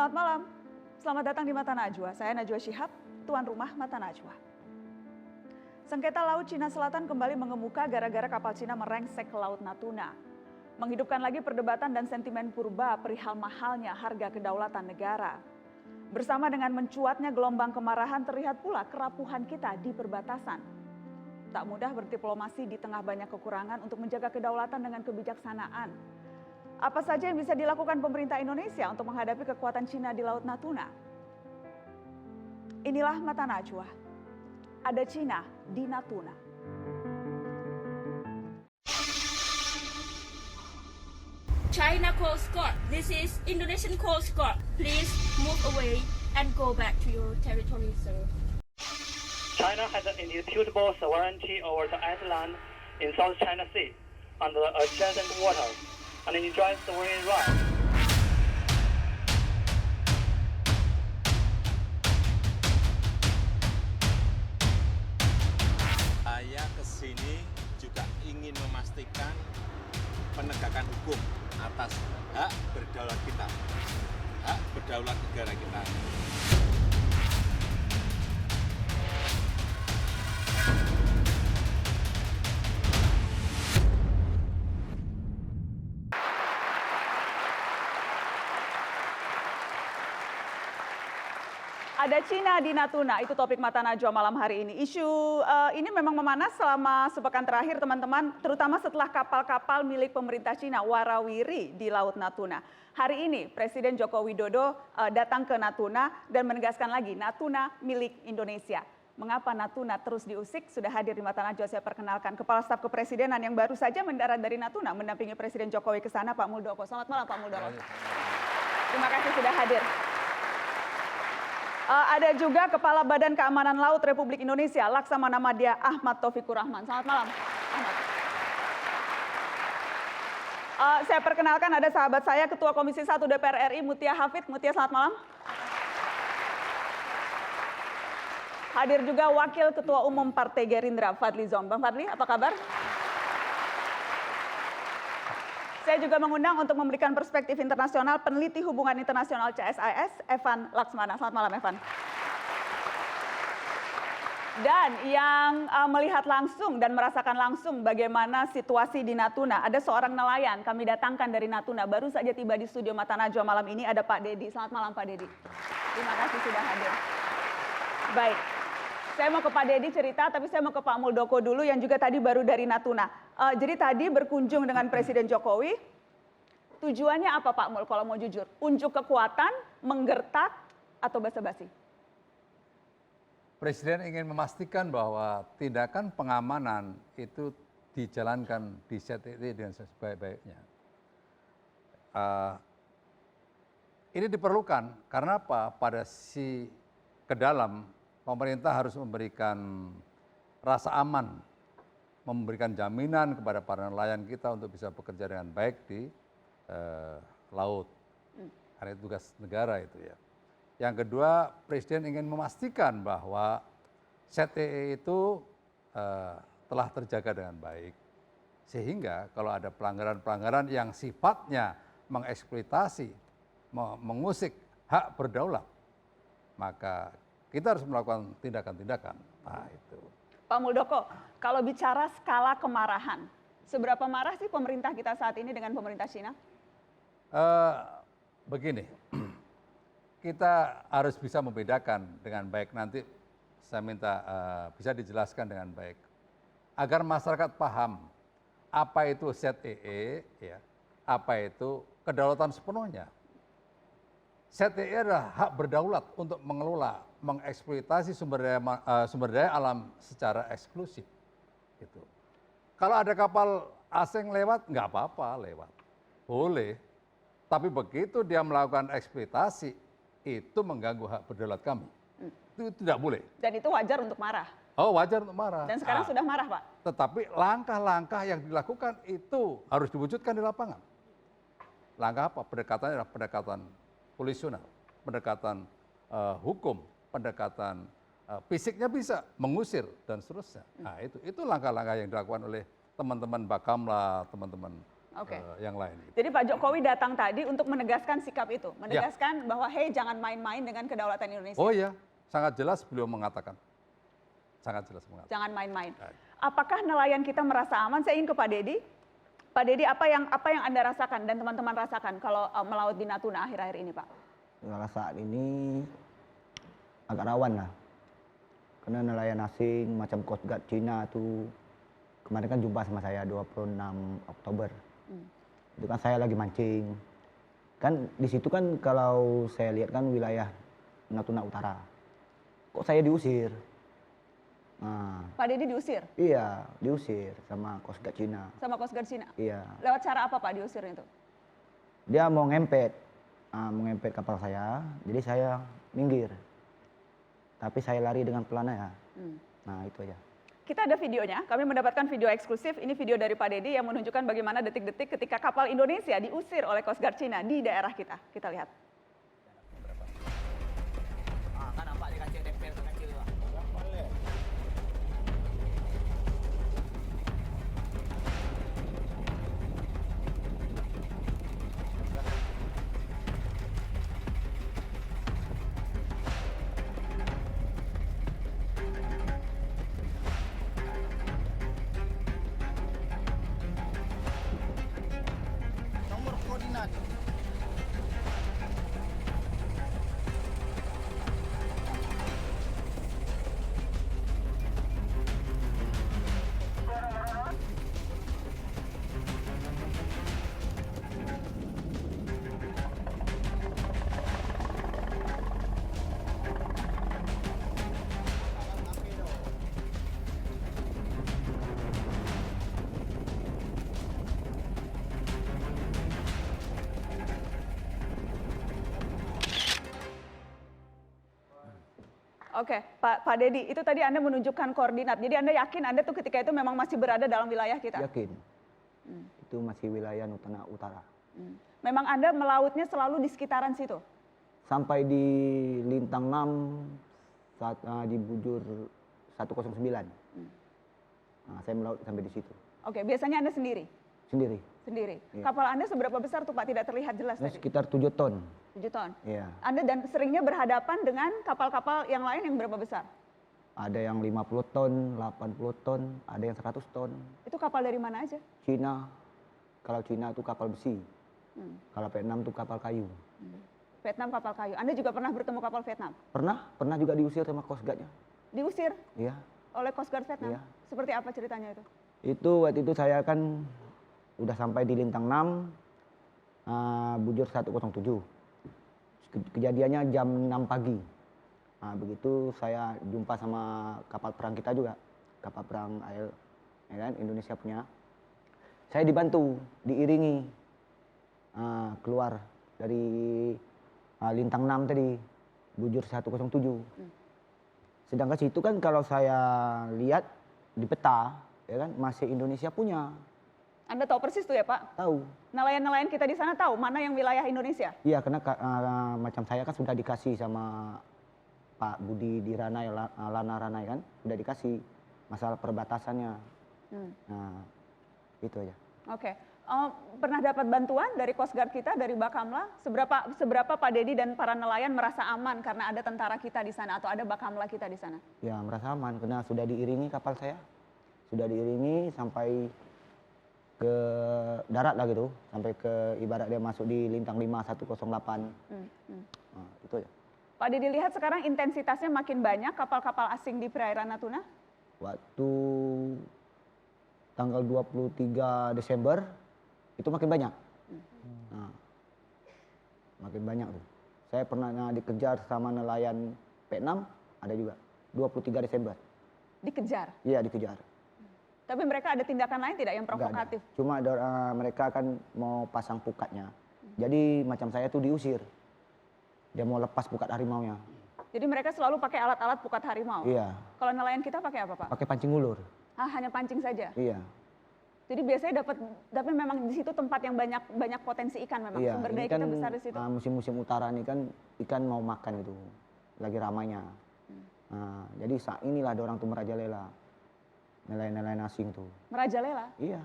Selamat malam, selamat datang di Mata Najwa. Saya Najwa Shihab, tuan rumah Mata Najwa. Sengketa Laut Cina Selatan kembali mengemuka gara-gara kapal Cina merengsek ke Laut Natuna. Menghidupkan lagi perdebatan dan sentimen purba perihal mahalnya harga kedaulatan negara. Bersama dengan mencuatnya gelombang kemarahan terlihat pula kerapuhan kita di perbatasan. Tak mudah berdiplomasi di tengah banyak kekurangan untuk menjaga kedaulatan dengan kebijaksanaan. Apa saja yang bisa dilakukan pemerintah Indonesia untuk menghadapi kekuatan Cina di Laut Natuna? Inilah Mata Najwa. Ada Cina di Natuna. China Coast Guard, this is Indonesian Coast Guard. Please move away and go back to your territory, sir. China has an indisputable sovereignty over the island in South China Sea and the adjacent waters, and enjoys sovereign rights. Saya kesini juga ingin memastikan penegakan hukum atas hak berdaulat kita, hak berdaulat negara kita. Ada Cina di Natuna, itu topik Mata Najwa malam hari ini. Isu ini memang memanas selama sepekan terakhir teman-teman, terutama setelah kapal-kapal milik pemerintah Cina warawiri di Laut Natuna. Hari ini Presiden Joko Widodo datang ke Natuna dan menegaskan lagi Natuna milik Indonesia. Mengapa Natuna terus diusik? Sudah hadir di Mata Najwa, saya perkenalkan Kepala Staf Kepresidenan yang baru saja mendarat dari Natuna mendampingi Presiden Jokowi ke sana, Pak Muldoko. Selamat malam Pak Muldoko. Terima kasih sudah hadir. Ada juga Kepala Badan Keamanan Laut Republik Indonesia, Laksamana Madya Ahmad Taufikur Rahman. Selamat malam, Ahmad. Saya perkenalkan ada sahabat saya, Ketua Komisi 1 DPR RI, Mutia Hafid. Mutia, selamat malam. Hadir juga Wakil Ketua Umum Partai Gerindra, Fadli Zon. Bang Fadli, apa kabar? Saya juga mengundang untuk memberikan perspektif internasional peneliti hubungan internasional CSIS, Evan Laksmana. Selamat malam, Evan. Dan yang melihat langsung dan merasakan langsung bagaimana situasi di Natuna, ada seorang nelayan kami datangkan dari Natuna, baru saja tiba di studio Mata Najwa malam ini, ada Pak Dedi. Selamat malam, Pak Dedi. Terima kasih sudah hadir. Baik. Saya mau ke Pak Dedi cerita, tapi saya mau ke Pak Muldoko dulu yang juga tadi baru dari Natuna. Jadi tadi berkunjung dengan Presiden Jokowi, tujuannya apa Pak Mul kalau mau jujur? Unjuk kekuatan, menggertak, atau basa-basi? Presiden ingin memastikan bahwa tindakan pengamanan itu dijalankan di ZTT dengan sebaik-baiknya. Ini diperlukan karena apa? Pada si ke dalam pemerintah harus memberikan rasa aman, memberikan jaminan kepada para nelayan kita untuk bisa bekerja dengan baik di laut. Karena itu tugas negara itu ya. Yang kedua, Presiden ingin memastikan bahwa ZTE itu telah terjaga dengan baik. Sehingga kalau ada pelanggaran-pelanggaran yang sifatnya mengeksploitasi, mengusik hak berdaulat, maka kita harus melakukan tindakan-tindakan. Nah, itu. Pak Muldoko, kalau bicara skala kemarahan, seberapa marah sih pemerintah kita saat ini dengan pemerintah Cina? Begini, kita harus bisa membedakan dengan baik. Nanti saya minta bisa dijelaskan dengan baik. Agar masyarakat paham apa itu ZEE, ya, apa itu kedaulatan sepenuhnya. ZTE adalah hak berdaulat untuk mengelola, mengeksploitasi sumber daya alam secara eksklusif. Gitu. Kalau ada kapal asing lewat, nggak apa-apa lewat, boleh. Tapi begitu dia melakukan eksploitasi, itu mengganggu hak berdaulat kami. Itu tidak boleh. Dan itu wajar untuk marah. Oh, wajar untuk marah. Dan sekarang sudah marah, Pak. Tetapi langkah-langkah yang dilakukan itu harus diwujudkan di lapangan. Langkah apa? Pendekatannya adalah pendekatan polisional, pendekatan hukum, pendekatan fisiknya bisa mengusir dan seterusnya. Nah, itu langkah-langkah yang dilakukan oleh teman-teman Bakamla, teman-teman Oke. yang lain. Jadi Pak Jokowi datang tadi untuk menegaskan sikap itu, menegaskan bahwa hey jangan main-main dengan kedaulatan Indonesia. Oh iya, sangat jelas beliau mengatakan. Sangat jelas mengatakan. Jangan main-main. Ya. Apakah nelayan kita merasa aman? Saya ingin ke Pak Dedi. Pak Dedi, apa yang Anda rasakan dan teman-teman rasakan kalau melaut di Natuna akhir-akhir ini, Pak? Kalau saat ini agak rawan lah. Karena nelayan asing macam Coast Guard Cina tuh kemarin kan jumpa sama saya 26 Oktober. Itu kan saya lagi mancing. Kan di situ kan kalau saya lihat kan wilayah Natuna Utara. Kok saya diusir? Nah, Pak Dedi diusir iya, diusir sama Coast Guard Cina. sama Coast Guard Cina. Iya. Lewat cara apa Pak diusir itu? Dia mau ngempet kapal saya, jadi saya minggir. Tapi saya lari dengan pelan ya. Nah, itu aja. Kita ada videonya, kami mendapatkan video eksklusif. Ini video dari Pak Dedi yang menunjukkan bagaimana detik-detik ketika kapal Indonesia diusir oleh Coast Guard Cina di daerah kita. Kita lihat. Kan nampak dia kacil tempel kecil lah. Nomor koordinat. Oke, Pak Dedi, itu tadi Anda menunjukkan koordinat. Jadi Anda yakin Anda tuh ketika itu memang masih berada dalam wilayah kita? Yakin. Itu masih wilayah Natuna Utara. Memang Anda melautnya selalu di sekitaran situ? Sampai di Lintang 6 saat di bujur 109. Nah, saya melaut sampai di situ. Oke, biasanya Anda sendiri? Sendiri. Sendiri. Iya. Kapal Anda seberapa besar tuh Pak? Tidak terlihat jelas Nah, tadi. sekitar 7 ton. 7 ton. Iya. Anda dan seringnya berhadapan dengan kapal-kapal yang lain yang berapa besar? Ada yang 50 ton, 80 ton, ada yang 100 ton. Itu kapal dari mana aja? Cina, kalau Cina itu kapal besi. Kalau Vietnam itu kapal kayu. Vietnam kapal kayu. Anda juga pernah bertemu kapal Vietnam? Pernah juga diusir sama Coast Guard-nya. Diusir Iya. oleh Coast Guard Vietnam? Iya. Seperti apa ceritanya itu? Itu waktu itu saya kan udah sampai di Lintang 6, bujur 107. Kejadiannya jam 6 pagi. Nah, begitu saya jumpa sama kapal perang kita juga, kapal perang AL, ya kan, Indonesia punya. Saya dibantu, diiringi keluar dari Lintang 6 tadi, bujur 107. Sedangkan situ kan kalau saya lihat di peta, ya kan, masih Indonesia punya. Anda tahu persis tuh ya Pak? Tahu. Nelayan-nelayan kita di sana tahu mana yang wilayah Indonesia? Iya, karena macam saya kan sudah dikasih sama Pak Budi di Ranai, Lana Ranai kan, sudah dikasih masalah perbatasannya. Nah, itu aja. Oke. Pernah dapat bantuan dari Coast Guard kita, dari Bakamla? Seberapa Pak Dedi dan para nelayan merasa aman karena ada tentara kita di sana atau ada Bakamla kita di sana? Ya, merasa aman karena sudah diiringi kapal saya. Sudah diiringi sampai ke darat lah gitu, sampai ke ibarat dia masuk di Lintang 5 108. Nah, itu aja. Pak Dedi lihat sekarang intensitasnya makin banyak kapal-kapal asing di perairan Natuna? Waktu tanggal 23 Desember itu makin banyak. Nah, makin banyak tuh. Saya pernah dikejar sama nelayan Vietnam, ada juga 23 Desember. Dikejar? Iya, dikejar. Tapi mereka ada tindakan lain tidak yang Nggak ada. provokatif? Cuma mereka kan mau pasang pukatnya. Jadi macam saya tuh diusir. Dia mau lepas pukat harimaunya. Jadi mereka selalu pakai alat-alat pukat harimau? Iya. Kalau nelayan kita pakai apa Pak? Pakai pancing ulur. Hanya pancing saja? Iya. Jadi biasanya tapi memang di situ tempat yang banyak potensi ikan memang. Iya. Sumber Ini daya kan kita besar di situ. musim-musim utara nih kan ikan mau makan itu. Lagi ramainya. Nah, jadi saat inilah ada orang tuh merajalela. Nelayan-nelayan asing tuh. Merajalela? Iya.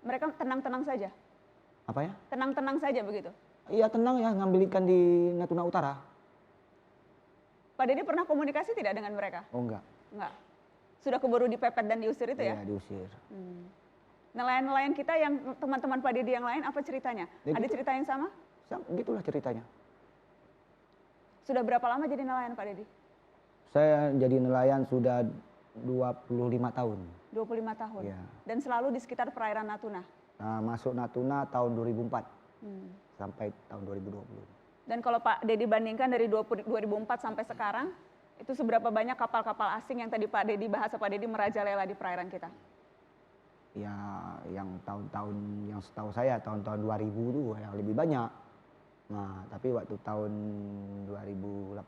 Mereka tenang-tenang saja? Apa ya? Tenang-tenang saja begitu? Iya tenang ya ngambil ikan di Natuna Utara. Pak Dedi pernah komunikasi tidak dengan mereka? Oh enggak. Enggak. Sudah keburu dipepet dan diusir itu ya? Iya diusir. Nelayan-nelayan kita yang teman-teman Pak Dedi yang lain apa ceritanya? Ya, Ada gitu. cerita yang sama? Gitulah ceritanya. Sudah berapa lama jadi nelayan Pak Dedi? Saya jadi nelayan sudah 25 tahun. 25 tahun. Iya. Dan selalu di sekitar perairan Natuna. Nah, masuk Natuna tahun 2004 sampai tahun 2020. Dan kalau Pak Dedi bandingkan dari 2004 sampai sekarang, itu seberapa banyak kapal-kapal asing yang tadi Pak Dedi bahasa Pak Dedi merajalela di perairan kita? Ya, yang tahun-tahun yang setahu saya tahun-tahun 2000 itu yang lebih banyak. Nah, tapi waktu tahun 2018,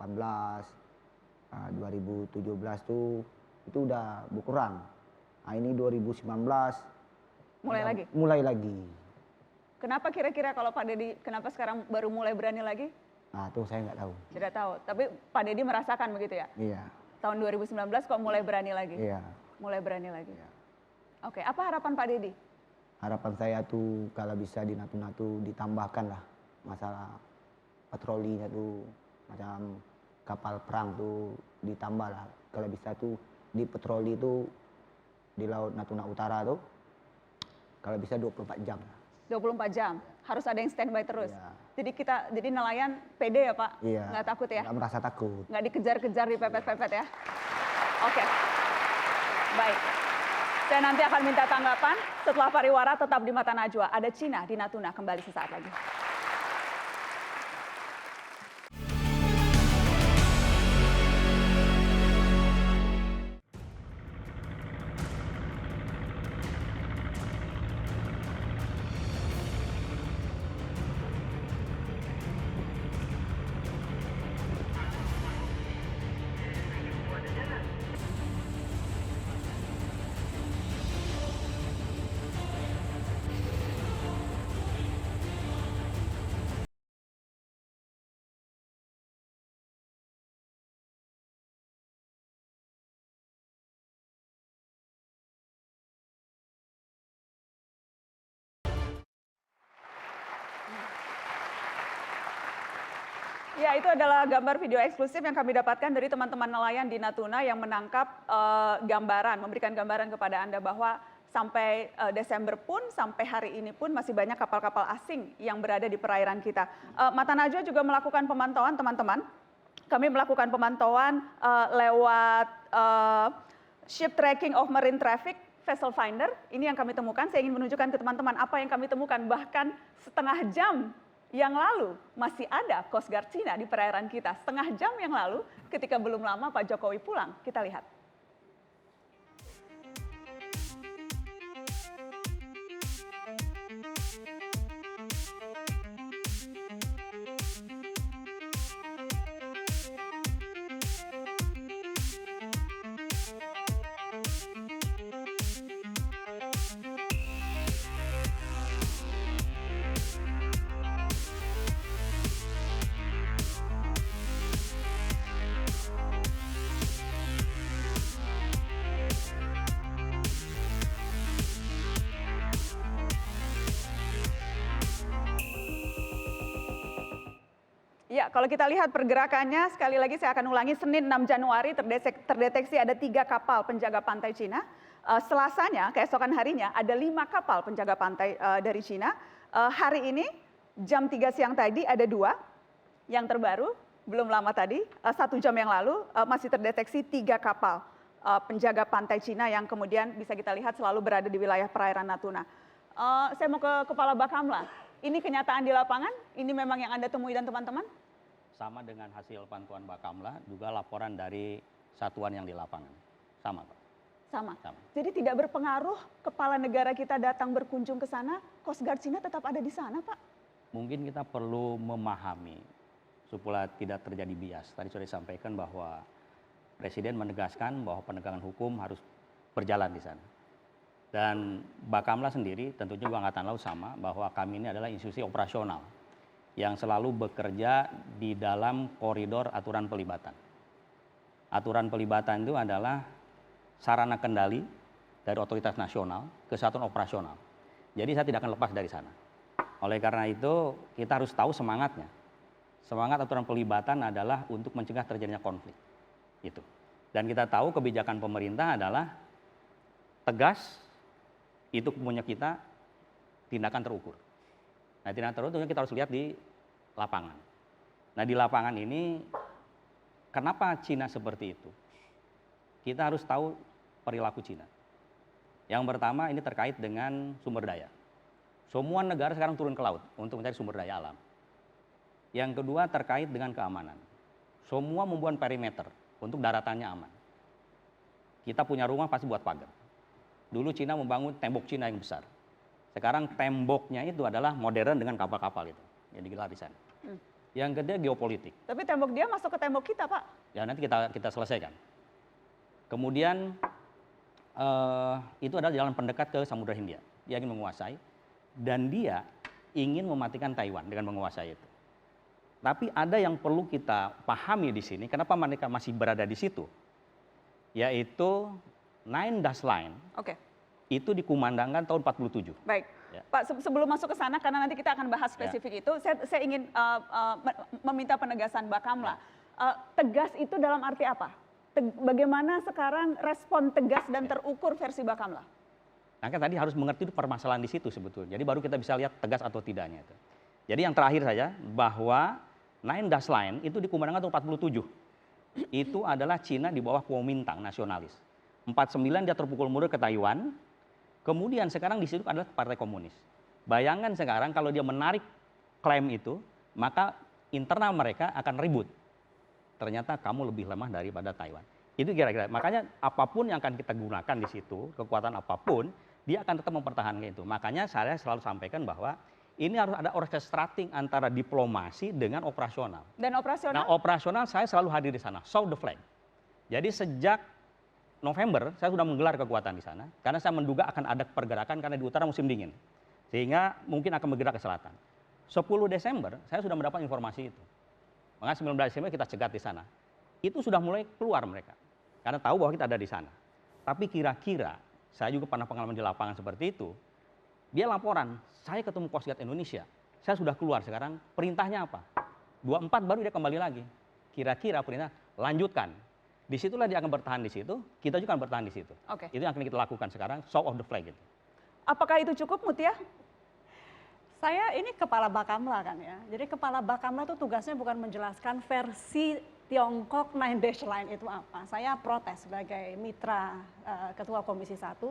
2017 tuh itu udah berkurang. Nah, ini 2019 Mulai lagi? Mulai lagi. Kenapa kira-kira kalau Pak Dedi, kenapa sekarang baru mulai berani lagi? Nah, itu saya nggak tahu. Tidak tahu, tapi Pak Dedi merasakan begitu ya? Iya, Tahun 2019 kok mulai berani lagi? iya. Mulai berani lagi. Iya. Oke, apa harapan Pak Dedi? Harapan saya tuh kalau bisa di Natuna tuh ditambahkan lah masalah patrolinya tuh, macam kapal perang tuh ditambah lah. Kalau bisa tuh di patroli tuh di Laut Natuna Utara tuh kalau bisa 24 jam lah. 24 jam, harus ada yang standby terus. Iya. Jadi nelayan pede ya Pak? Iya. Nggak takut ya? Nggak merasa takut. Nggak dikejar-kejar, dipepet-pepet ya? Oke, baik. Saya nanti akan minta tanggapan setelah pariwara tetap di Mata Najwa. Ada Cina di Natuna, kembali sesaat lagi. Ya, itu adalah gambar video eksklusif yang kami dapatkan dari teman-teman nelayan di Natuna yang menangkap gambaran, memberikan gambaran kepada Anda bahwa sampai Desember pun, sampai hari ini pun masih banyak kapal-kapal asing yang berada di perairan kita. Mata Najwa juga melakukan pemantauan, teman-teman. Kami melakukan pemantauan lewat Ship Tracking of Marine Traffic, Vessel Finder. Ini yang kami temukan, saya ingin menunjukkan ke teman-teman apa yang kami temukan. Bahkan setengah jam yang lalu masih ada Coast Guard Cina di perairan kita. Setengah jam yang lalu ketika belum lama Pak Jokowi pulang. Kita lihat. Ya, kalau kita lihat pergerakannya, sekali lagi saya akan ulangi, Senin 6 Januari terdeteksi ada 3 kapal penjaga pantai Cina. Selasanya, keesokan harinya, ada 5 kapal penjaga pantai dari Cina. Hari ini, jam 3 siang tadi ada 2, yang terbaru, belum lama tadi, 1 jam yang lalu, masih terdeteksi 3 kapal penjaga pantai Cina yang kemudian bisa kita lihat selalu berada di wilayah perairan Natuna. Saya mau ke Kepala Bakamla. Ini kenyataan di lapangan? Ini memang yang Anda temui dan teman-teman? Sama dengan hasil pantauan Bakamla, juga laporan dari satuan yang di lapangan. Sama, Pak. Sama. Sama. Jadi tidak berpengaruh kepala negara kita datang berkunjung ke sana, Coast Guard Cina tetap ada di sana, Pak? Mungkin kita perlu memahami supaya tidak terjadi bias. Tadi sudah disampaikan bahwa Presiden menegaskan bahwa penegakan hukum harus berjalan di sana. Dan Bakamla sendiri tentunya juga Angkatan Laut sama, bahwa kami ini adalah institusi operasional yang selalu bekerja di dalam koridor aturan pelibatan. Aturan pelibatan itu adalah sarana kendali dari otoritas nasional ke satuan operasional. Jadi saya tidak akan lepas dari sana. Oleh karena itu kita harus tahu semangatnya. Semangat aturan pelibatan adalah untuk mencegah terjadinya konflik. Itu. Dan kita tahu kebijakan pemerintah adalah tegas, itu punya kita, tindakan terukur. Nah, tindakan terukur kita harus lihat di lapangan. Nah, di lapangan ini kenapa Cina seperti itu? Kita harus tahu perilaku Cina. Yang pertama ini terkait dengan sumber daya. Semua negara sekarang turun ke laut untuk mencari sumber daya alam. Yang kedua terkait dengan keamanan. Semua membuat perimeter untuk daratannya aman. Kita punya rumah pasti buat pagar. Dulu Cina membangun tembok Cina yang besar. Sekarang temboknya itu adalah modern dengan kapal-kapal itu yang digelar di sana. Yang kedua geopolitik. Tapi tembok dia masuk ke tembok kita, Pak. Ya nanti kita selesaikan. Kemudian itu adalah jalan pendekat ke Samudra Hindia. Dia ingin menguasai dan dia ingin mematikan Taiwan dengan menguasai itu. Tapi ada yang perlu kita pahami di sini, kenapa mereka masih berada di situ, yaitu Nine Dash Line. Oke. Itu dikumandangkan tahun 47. Baik, Ya. Pak, sebelum masuk ke sana, karena nanti kita akan bahas spesifik itu, saya ingin meminta penegasan Bakamla. Tegas itu dalam arti apa? Bagaimana sekarang respon tegas dan terukur versi Bakamla? Nah kan tadi harus mengerti permasalahan di situ sebetulnya. Jadi baru kita bisa lihat tegas atau tidaknya itu. Jadi yang terakhir saja bahwa Nine Dash Line itu dikumandangkan tahun 47. Itu adalah Cina di bawah Kuomintang nasionalis. 49 dia terpukul mundur ke Taiwan. Kemudian sekarang di situ adalah Partai Komunis. Bayangkan sekarang kalau dia menarik klaim itu, maka internal mereka akan ribut. Ternyata kamu lebih lemah daripada Taiwan. Itu kira-kira. Makanya apapun yang akan kita gunakan di situ, kekuatan apapun, dia akan tetap mempertahankan itu. Makanya saya selalu sampaikan bahwa ini harus ada orchestrating antara diplomasi dengan operasional. Dan operasional? Nah, operasional saya selalu hadir di sana, show the flag. Jadi sejak November saya sudah menggelar kekuatan di sana karena saya menduga akan ada pergerakan karena di utara musim dingin. Sehingga mungkin akan bergerak ke selatan. 10 Desember saya sudah mendapat informasi itu. Maka 19 Desember kita cegat di sana. Itu sudah mulai keluar mereka. Karena tahu bahwa kita ada di sana. Tapi kira-kira saya juga pernah pengalaman di lapangan seperti itu. Dia laporan, saya ketemu Coast Guard Indonesia. Saya sudah keluar sekarang, perintahnya apa? 24 baru dia kembali lagi. Kira-kira perintah lanjutkan. Disitulah dia akan bertahan di situ, kita juga akan bertahan di situ. Oke. Itu yang akan kita lakukan sekarang, show of the flag itu. Apakah itu cukup, Mutia? Saya ini kepala Bakamla kan ya. Jadi kepala Bakamla itu tugasnya bukan menjelaskan versi Tiongkok Nine Dash Line itu apa. Saya protes sebagai mitra Ketua Komisi 1.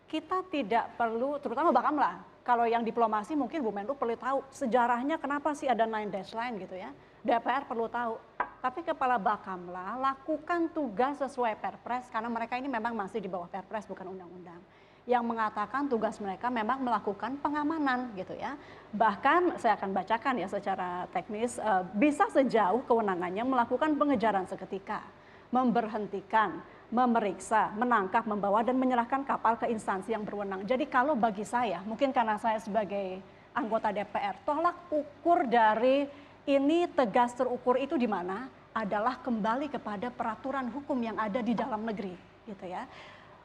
Kita tidak perlu, terutama Bakamla, kalau yang diplomasi mungkin Bu Menlu perlu tahu sejarahnya kenapa sih ada Nine Dash Line gitu ya. DPR perlu tahu. Tapi kepala Bakamla lakukan tugas sesuai Perpres karena mereka ini memang masih di bawah Perpres bukan undang-undang. Yang mengatakan tugas mereka memang melakukan pengamanan gitu ya. Bahkan saya akan bacakan ya secara teknis, bisa sejauh kewenangannya melakukan pengejaran seketika, memberhentikan, memeriksa, menangkap, membawa dan menyerahkan kapal ke instansi yang berwenang. Jadi kalau bagi saya, mungkin karena saya sebagai anggota DPR, tolak ukur dari ini tegas terukur itu di mana adalah kembali kepada peraturan hukum yang ada di dalam negeri gitu ya.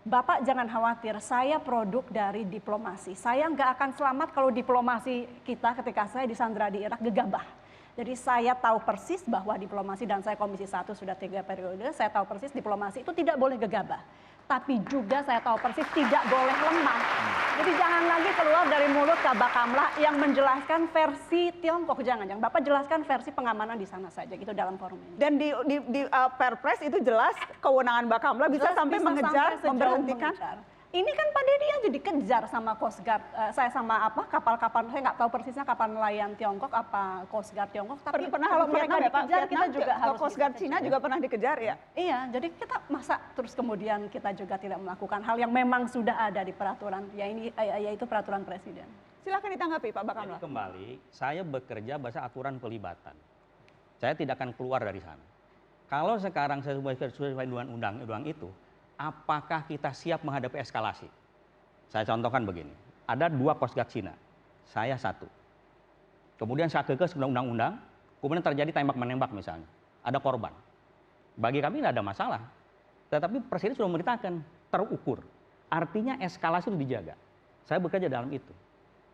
Bapak jangan khawatir, saya produk dari diplomasi. Saya nggak akan selamat kalau diplomasi kita ketika saya disandra di Irak gegabah. Jadi saya tahu persis bahwa diplomasi, dan saya Komisi 1 sudah 3 periode, saya tahu persis diplomasi itu tidak boleh gegabah. Tapi juga saya tahu persis tidak boleh lemah. Jadi jangan lagi keluar dari mulut Kak Bakamla yang menjelaskan versi Tiongkok. Jangan. Bapak jelaskan versi pengamanan di sana saja gitu dalam forum ini. Dan di Perpres itu jelas kewenangan Bakamla bisa sampai mengejar, sampai sejauh memberhentikan. mengejar. Ini kan Pak Deddy aja dikejar sama Coast Guard, saya sama apa kapal-kapal, saya nggak tahu persisnya kapal nelayan Tiongkok apa Coast Guard Tiongkok. Tapi Pernah kalau Vietnam mereka ya Pak, dikejar, kita Vietnam, juga harus Coast Guard dikejar. Cina juga pernah dikejar ya. Iya, jadi kita masa terus kemudian kita juga tidak melakukan hal yang memang sudah ada di peraturan, yaitu peraturan presiden. Silakan ditanggapi Pak Bakamla. Jadi kembali, saya bekerja berdasarkan aturan pelibatan. Saya tidak akan keluar dari sana. Kalau sekarang saya sesuai dengan undang-undang itu, apakah kita siap menghadapi eskalasi? Saya contohkan begini, ada 2 Coast Guard Cina, saya 1. Kemudian saya kekeh sebelum undang-undang, kemudian terjadi tembak-menembak misalnya, ada korban. Bagi kami tidak ada masalah, tetapi Presiden sudah memerintahkan terukur. Artinya eskalasi itu dijaga. Saya bekerja dalam itu.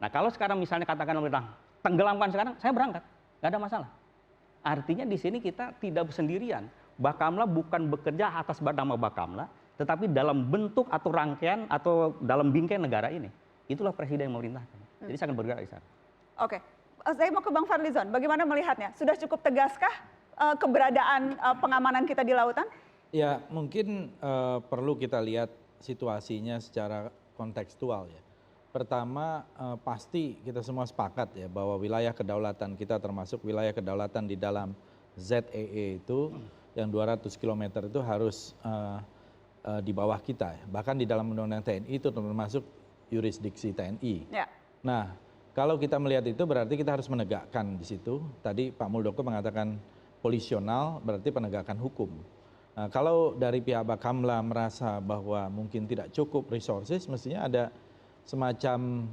Nah kalau sekarang misalnya katakan pemerintah tenggelamkan sekarang, saya berangkat, nggak ada masalah. Artinya di sini kita tidak sendirian. Bakamla bukan bekerja atas nama Bakamla, tetapi dalam bentuk atau rangkaian atau dalam bingkai negara ini. Itulah presiden yang memerintahkan. Jadi saya akan bergerak di sana. Oke, saya mau ke Bang Fadlizon. Bagaimana melihatnya? Sudah cukup tegaskah keberadaan pengamanan kita di lautan? Ya, mungkin perlu kita lihat situasinya secara kontekstual ya. Pertama, pasti kita semua sepakat ya bahwa wilayah kedaulatan kita termasuk wilayah kedaulatan di dalam ZEE itu yang 200 km itu harus di bawah kita ya. Bahkan di dalam undang-undang TNI itu termasuk yurisdiksi TNI. Ya. Nah, kalau kita melihat itu berarti kita harus menegakkan di situ. Tadi Pak Muldoko mengatakan polisional berarti penegakan hukum. Nah, kalau dari pihak Bakamla merasa bahwa mungkin tidak cukup resources, mestinya ada semacam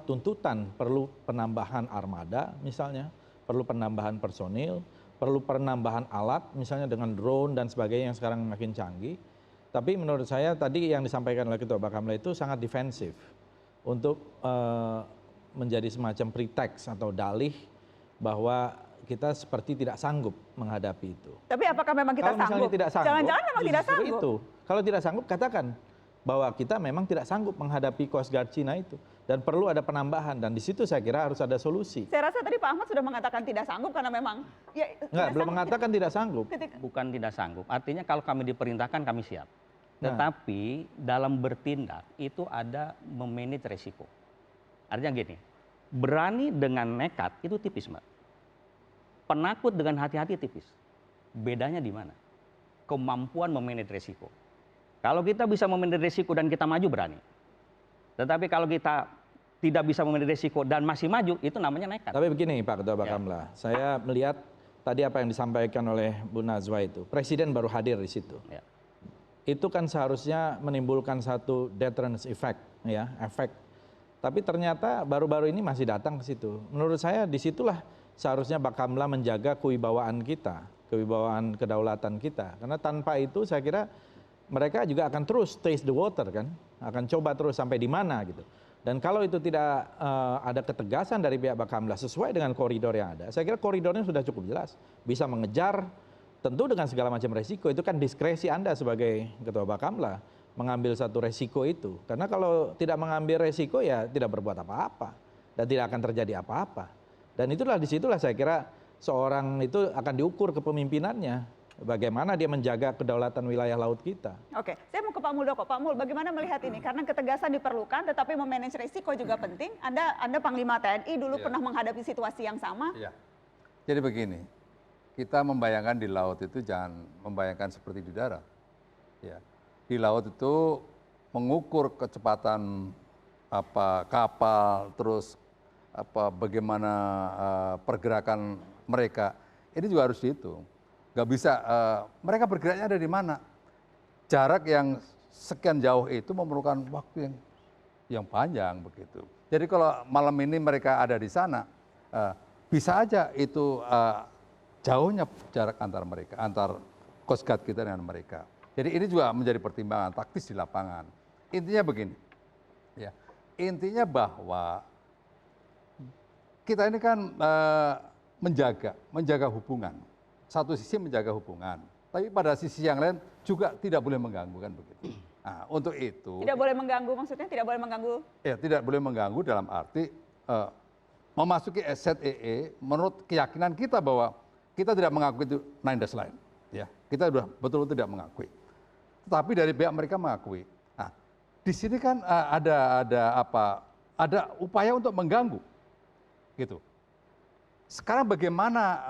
tuntutan, perlu penambahan armada misalnya, perlu penambahan personil, perlu penambahan alat misalnya dengan drone dan sebagainya yang sekarang makin canggih. Tapi menurut saya tadi yang disampaikan oleh Ketua Bakamla itu sangat defensif untuk menjadi semacam pretext atau dalih bahwa kita seperti tidak sanggup menghadapi itu. Tapi apakah memang kita kalau sanggup? Misalnya tidak sanggup, Jangan-jangan memang tidak justru sanggup. Itu. Kalau tidak sanggup, katakan bahwa kita memang tidak sanggup menghadapi Coast Guard Cina itu. Dan perlu ada penambahan. Dan di situ saya kira harus ada solusi. Saya rasa tadi Pak Ahmad sudah mengatakan tidak sanggup karena memang... Ya, Enggak, belum mengatakan tidak sanggup. Bukan tidak sanggup, artinya kalau kami diperintahkan kami siap. Tetapi dalam bertindak itu ada memanage resiko. Artinya gini, berani dengan nekat itu tipis, Mbak. Penakut dengan hati-hati tipis. Bedanya di mana? Kemampuan memanage resiko. Kalau kita bisa memanage resiko dan kita maju berani. Tetapi kalau kita tidak bisa memanage resiko dan masih maju, itu namanya nekat. Tapi begini Pak Ketua Bakamla, saya melihat tadi apa yang disampaikan oleh Bu Najwa itu. Presiden baru hadir di situ. Ya. Itu kan seharusnya menimbulkan satu deterrence effect, ya, efek. Tapi ternyata baru-baru ini masih datang ke situ. Menurut saya disitulah seharusnya Bakamla menjaga kewibawaan kita, kewibawaan kedaulatan kita. Karena tanpa itu saya kira mereka juga akan terus taste the water kan, akan coba terus sampai di mana gitu. Dan kalau itu tidak ada ketegasan dari pihak Bakamla sesuai dengan koridor yang ada, saya kira koridornya sudah cukup jelas. Bisa mengejar, tentu dengan segala macam resiko, itu kan diskresi Anda sebagai Ketua Bakamla mengambil satu resiko itu. Karena kalau tidak mengambil resiko ya tidak berbuat apa-apa dan tidak akan terjadi apa-apa. Dan itulah disitulah saya kira seorang itu akan diukur kepemimpinannya. Bagaimana dia menjaga kedaulatan wilayah laut kita. Oke, saya mau ke Pak Muldoko. Pak Mul, bagaimana melihat ini? Karena ketegasan diperlukan, tetapi memanage risiko juga penting. Anda Panglima TNI dulu pernah menghadapi situasi yang sama. Ya. Jadi begini, kita membayangkan di laut itu jangan membayangkan seperti di darat. Ya. Di laut itu mengukur kecepatan kapal, terus bagaimana pergerakan mereka, ini juga harus dihitung. Nggak bisa, mereka bergeraknya ada di mana. Jarak yang sekian jauh itu memerlukan waktu yang panjang begitu. Jadi kalau malam ini mereka ada di sana, bisa aja itu jauhnya jarak antar mereka, antar Coast Guard kita dengan mereka. Jadi ini juga menjadi pertimbangan taktis di lapangan. Intinya begini, ya, intinya bahwa kita ini kan menjaga hubungan. Satu sisi menjaga hubungan, tapi pada sisi yang lain juga tidak boleh mengganggu kan begitu. Nah, untuk itu tidak boleh mengganggu, maksudnya tidak boleh mengganggu. Ya, tidak boleh mengganggu dalam arti memasuki ZEE menurut keyakinan kita bahwa kita tidak mengakui itu 9 dash line. Ya, kita sudah betul-betul tidak mengakui. Tetapi dari pihak mereka mengakui. Nah, di sini kan ada upaya untuk mengganggu, gitu. Sekarang bagaimana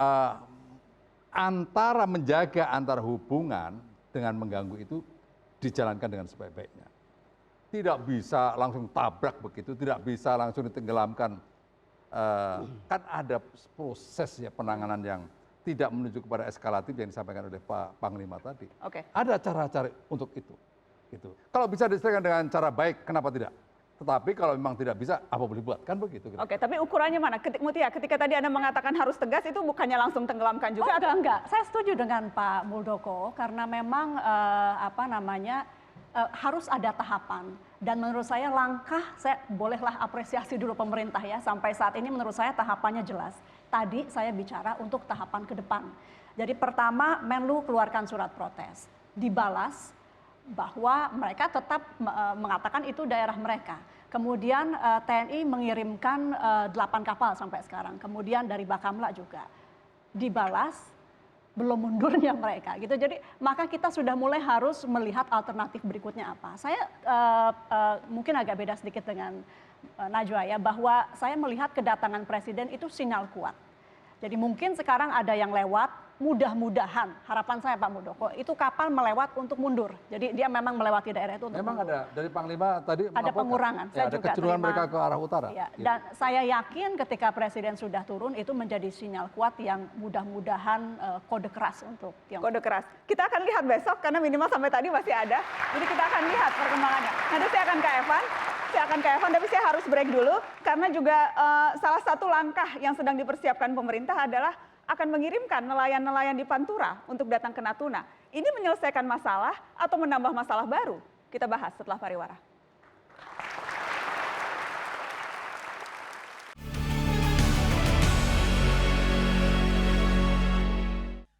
antara menjaga antar hubungan dengan mengganggu itu dijalankan dengan sebaik-baiknya. Tidak bisa langsung tabrak begitu, tidak bisa langsung ditenggelamkan. Kan ada proses ya penanganan yang tidak menuju kepada eskalatif yang disampaikan oleh Pak Panglima tadi. Oke. Ada cara-cara untuk itu. Gitu. Kalau bisa diselesaikan dengan cara baik, kenapa tidak? Tetapi kalau memang tidak bisa, apa boleh buat? Kan begitu. Oke, tapi ukurannya mana? Mutia, ketika tadi Anda mengatakan harus tegas, itu bukannya langsung tenggelamkan juga? Oh, enggak. Saya setuju dengan Pak Muldoko, karena memang harus ada tahapan. Dan menurut saya langkah, saya bolehlah apresiasi dulu pemerintah ya, sampai saat ini menurut saya tahapannya jelas. Tadi saya bicara untuk tahapan ke depan. Jadi pertama Menlu keluarkan surat protes, dibalas bahwa mereka tetap mengatakan itu daerah mereka. Kemudian TNI mengirimkan 8 kapal sampai sekarang. Kemudian dari Bakamla juga dibalas, belum mundurnya mereka gitu. Jadi maka kita sudah mulai harus melihat alternatif berikutnya apa. Saya mungkin agak beda sedikit dengan Najwa ya, bahwa saya melihat kedatangan presiden itu sinyal kuat. Jadi mungkin sekarang ada yang lewat, mudah-mudahan harapan saya Pak Muldoko itu kapal melewat untuk mundur. Jadi dia memang melewati daerah itu untuk Memang mundur. ada dari Panglima tadi Ada pengurangan. Ya, ada kecenderungan mereka ke arah utara. Ya, Gitu. dan saya yakin ketika presiden sudah turun itu menjadi sinyal kuat yang mudah-mudahan kode keras untuk Tiongkok. Kode keras. Kita akan lihat besok karena minimal sampai tadi masih ada. Jadi kita akan lihat perkembangannya. Nanti saya akan ke Evan. Tapi saya harus break dulu karena juga salah satu langkah yang sedang dipersiapkan pemerintah adalah akan mengirimkan nelayan-nelayan di Pantura untuk datang ke Natuna. Ini menyelesaikan masalah atau menambah masalah baru? Kita bahas setelah pariwara.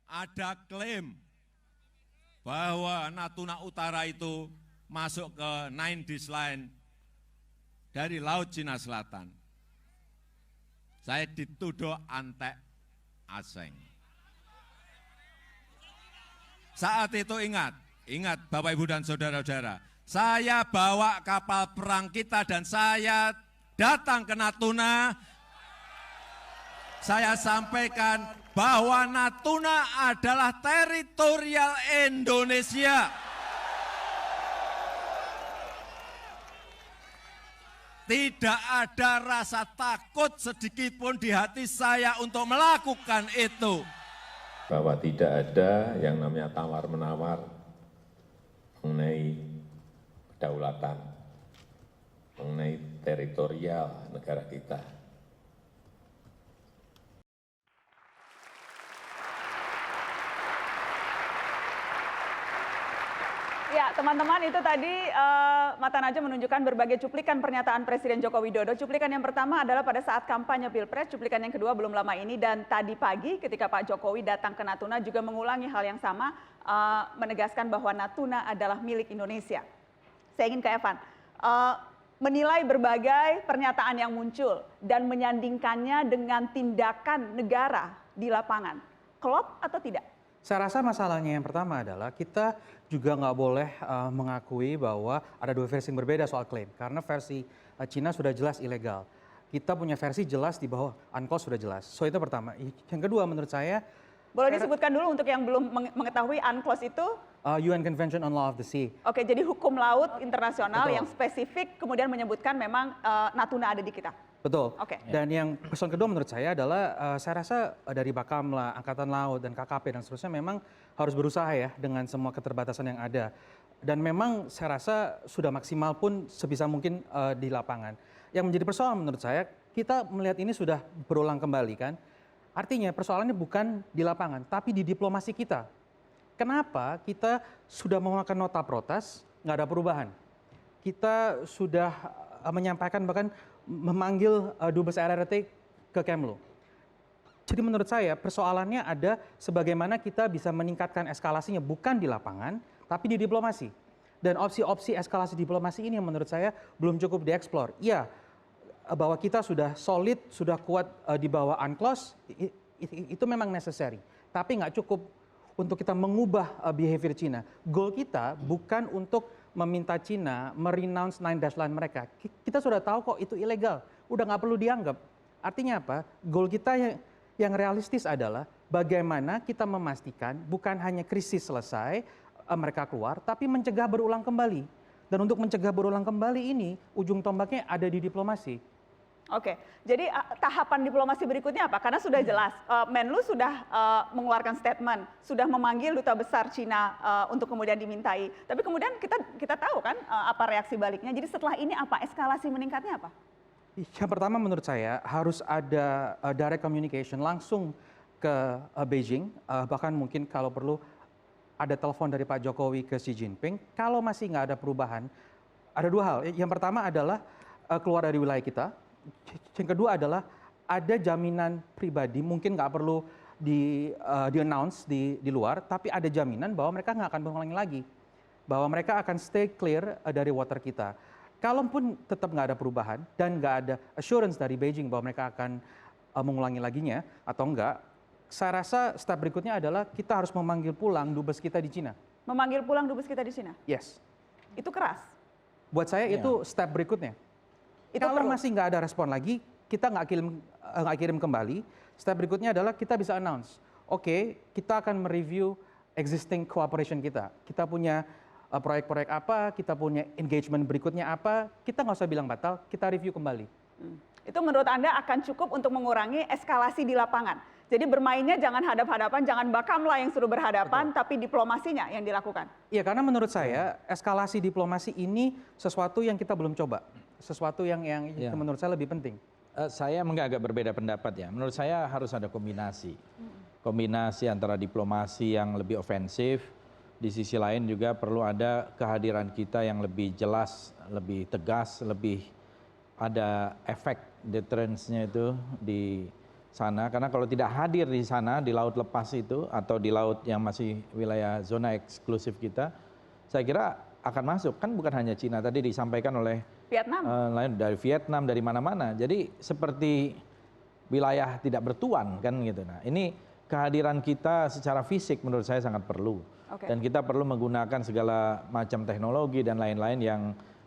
Ada klaim bahwa Natuna Utara itu masuk ke 9 line dari Laut Cina Selatan. Saya dituduh antek asing. Saat itu ingat Bapak Ibu dan Saudara-saudara, saya bawa kapal perang kita dan saya datang ke Natuna. Saya sampaikan bahwa Natuna adalah teritorial Indonesia. Tidak ada rasa takut sedikitpun di hati saya untuk melakukan itu. Bahwa tidak ada yang namanya tawar-menawar mengenai kedaulatan, mengenai teritorial negara kita. Ya, teman-teman, itu tadi Mata Najwa menunjukkan berbagai cuplikan pernyataan Presiden Joko Widodo. Cuplikan yang pertama adalah pada saat kampanye Pilpres, cuplikan yang kedua belum lama ini, dan tadi pagi ketika Pak Jokowi datang ke Natuna juga mengulangi hal yang sama, menegaskan bahwa Natuna adalah milik Indonesia. Saya ingin ke Evan, menilai berbagai pernyataan yang muncul dan menyandingkannya dengan tindakan negara di lapangan. Klop atau tidak? Saya rasa masalahnya yang pertama adalah kita juga nggak boleh mengakui bahwa ada dua versi yang berbeda soal klaim. Karena versi Cina sudah jelas ilegal. Kita punya versi jelas di bawah UNCLOS sudah jelas. So itu pertama. Yang kedua menurut saya... Boleh disebutkan dulu untuk yang belum mengetahui UNCLOS itu? UN Convention on Law of the Sea. Oke, jadi hukum laut internasional Betul. yang spesifik kemudian menyebutkan memang Natuna ada di kita. Betul. Oke. Dan yang persoalan kedua menurut saya adalah saya rasa dari Bakamla, Angkatan Laut dan KKP dan seterusnya memang harus berusaha ya dengan semua keterbatasan yang ada. Dan memang saya rasa sudah maksimal pun sebisa mungkin di lapangan. Yang menjadi persoalan menurut saya, kita melihat ini sudah berulang kembali kan. Artinya persoalannya bukan di lapangan, tapi di diplomasi kita. Kenapa kita sudah mengeluarkan nota protes, nggak ada perubahan. Kita sudah menyampaikan bahkan memanggil Dubes RRT ke Kemlu. Jadi menurut saya persoalannya ada sebagaimana kita bisa meningkatkan eskalasinya bukan di lapangan, tapi di diplomasi. Dan opsi-opsi eskalasi diplomasi ini yang menurut saya belum cukup dieksplor. Iya, bahwa kita sudah solid, sudah kuat di bawah UNCLOS, itu memang necessary. Tapi nggak cukup untuk kita mengubah behavior Cina. Goal kita bukan untuk meminta Cina merenounce 9 line mereka. Kita sudah tahu kok itu ilegal, udah nggak perlu dianggap. Artinya apa? Goal kita yang realistis adalah bagaimana kita memastikan bukan hanya krisis selesai, mereka keluar, tapi mencegah berulang kembali. Dan untuk mencegah berulang kembali ini, ujung tombaknya ada di diplomasi. Oke, jadi tahapan diplomasi berikutnya apa? Karena sudah jelas, Menlu sudah mengeluarkan statement, sudah memanggil duta besar Cina untuk kemudian dimintai. Tapi kemudian kita tahu kan apa reaksi baliknya. Jadi setelah ini apa? Eskalasi meningkatnya apa? Yang pertama menurut saya harus ada direct communication langsung ke Beijing, bahkan mungkin kalau perlu ada telepon dari Pak Jokowi ke Xi Jinping, kalau masih nggak ada perubahan, ada dua hal. Yang pertama adalah keluar dari wilayah kita. Yang kedua adalah ada jaminan pribadi, mungkin nggak perlu di-announce di luar, tapi ada jaminan bahwa mereka nggak akan mengulangi lagi. Bahwa mereka akan stay clear dari water kita. Kalaupun tetap nggak ada perubahan dan nggak ada assurance dari Beijing bahwa mereka akan mengulangi laginya atau enggak, saya rasa step berikutnya adalah kita harus memanggil pulang dubes kita di Cina. Memanggil pulang dubes kita di Cina? Yes. Itu keras? Buat saya itu step berikutnya. Kalau masih nggak ada respon lagi, kita nggak kirim kembali. Step berikutnya adalah kita bisa announce, oke, kita akan mereview existing cooperation kita. Kita punya proyek-proyek apa, kita punya engagement berikutnya apa, kita nggak usah bilang batal, kita review kembali. Itu menurut Anda akan cukup untuk mengurangi eskalasi di lapangan? Jadi bermainnya jangan hadap-hadapan, jangan Bakamla yang suruh berhadapan, tapi diplomasinya yang dilakukan? Iya, karena menurut saya eskalasi diplomasi ini sesuatu yang kita belum coba. Sesuatu yang menurut saya lebih penting. Saya agak berbeda pendapat ya. Menurut saya harus ada kombinasi. Kombinasi antara diplomasi yang lebih ofensif, di sisi lain juga perlu ada kehadiran kita yang lebih jelas, lebih tegas, lebih ada efek deterrence-nya itu di sana. Karena kalau tidak hadir di sana, di laut lepas itu, atau di laut yang masih wilayah zona eksklusif kita, saya kira akan masuk. Kan bukan hanya Cina, tadi disampaikan oleh Vietnam, dari Vietnam, dari mana-mana. Jadi seperti wilayah tidak bertuan kan gitu. Nah ini kehadiran kita secara fisik menurut saya sangat perlu. Dan kita perlu menggunakan segala macam teknologi dan lain-lain yang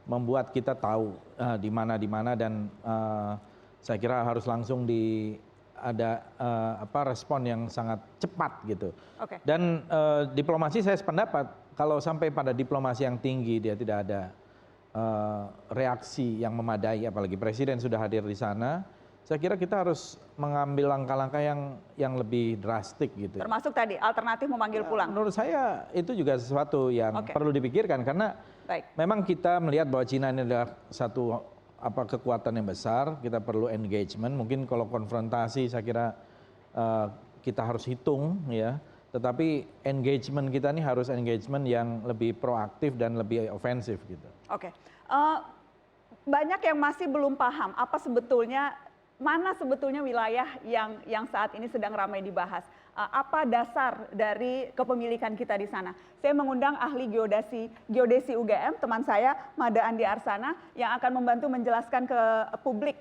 membuat kita tahu di mana dan saya kira harus langsung ada respon yang sangat cepat gitu. Dan diplomasi saya sependapat kalau sampai pada diplomasi yang tinggi dia tidak ada reaksi yang memadai, apalagi presiden sudah hadir di sana, saya kira kita harus mengambil langkah-langkah yang lebih drastik gitu. Termasuk tadi alternatif memanggil pulang. Menurut saya itu juga sesuatu yang perlu dipikirkan karena memang kita melihat bahwa Cina ini adalah satu kekuatan yang besar, kita perlu engagement. Mungkin kalau konfrontasi saya kira kita harus hitung ya. Tetapi engagement kita ini harus engagement yang lebih proaktif dan lebih ofensif gitu. Banyak yang masih belum paham apa sebetulnya, mana sebetulnya wilayah yang saat ini sedang ramai dibahas. Apa dasar dari kepemilikan kita di sana? Saya mengundang ahli geodesi UGM, teman saya Mada Andi Arsana, yang akan membantu menjelaskan ke publik.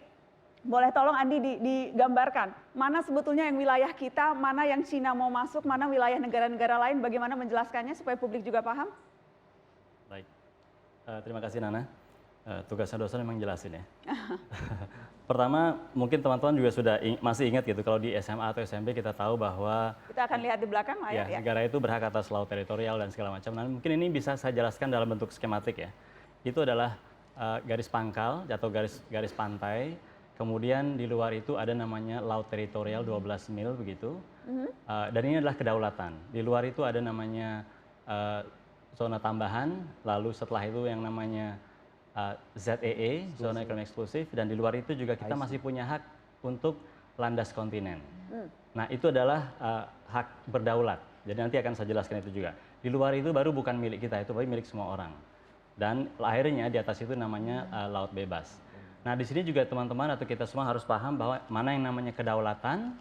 Boleh tolong Andi digambarkan, mana sebetulnya yang wilayah kita, mana yang Cina mau masuk, mana wilayah negara-negara lain, bagaimana menjelaskannya supaya publik juga paham? Baik, terima kasih Nana. Tugasnya dosen memang jelasin ya. Pertama, mungkin teman-teman juga sudah masih ingat gitu, kalau di SMA atau SMP kita tahu bahwa kita akan lihat di belakang layar ya. Negara itu berhak atas laut teritorial dan segala macam. Nah, mungkin ini bisa saya jelaskan dalam bentuk skematik ya. Itu adalah garis pangkal atau garis pantai. Kemudian di luar itu ada namanya laut teritorial 12 mil begitu. Dan ini adalah kedaulatan. Di luar itu ada namanya zona tambahan, lalu setelah itu yang namanya ZEE, zona ekonomi eksklusif, dan di luar itu juga kita masih punya hak untuk landas kontinen. Nah itu adalah hak berdaulat, jadi nanti akan saya jelaskan itu juga. Di luar itu baru bukan milik kita, itu baru milik semua orang. Dan akhirnya di atas itu namanya laut bebas. Nah di sini juga teman-teman atau kita semua harus paham bahwa mana yang namanya kedaulatan,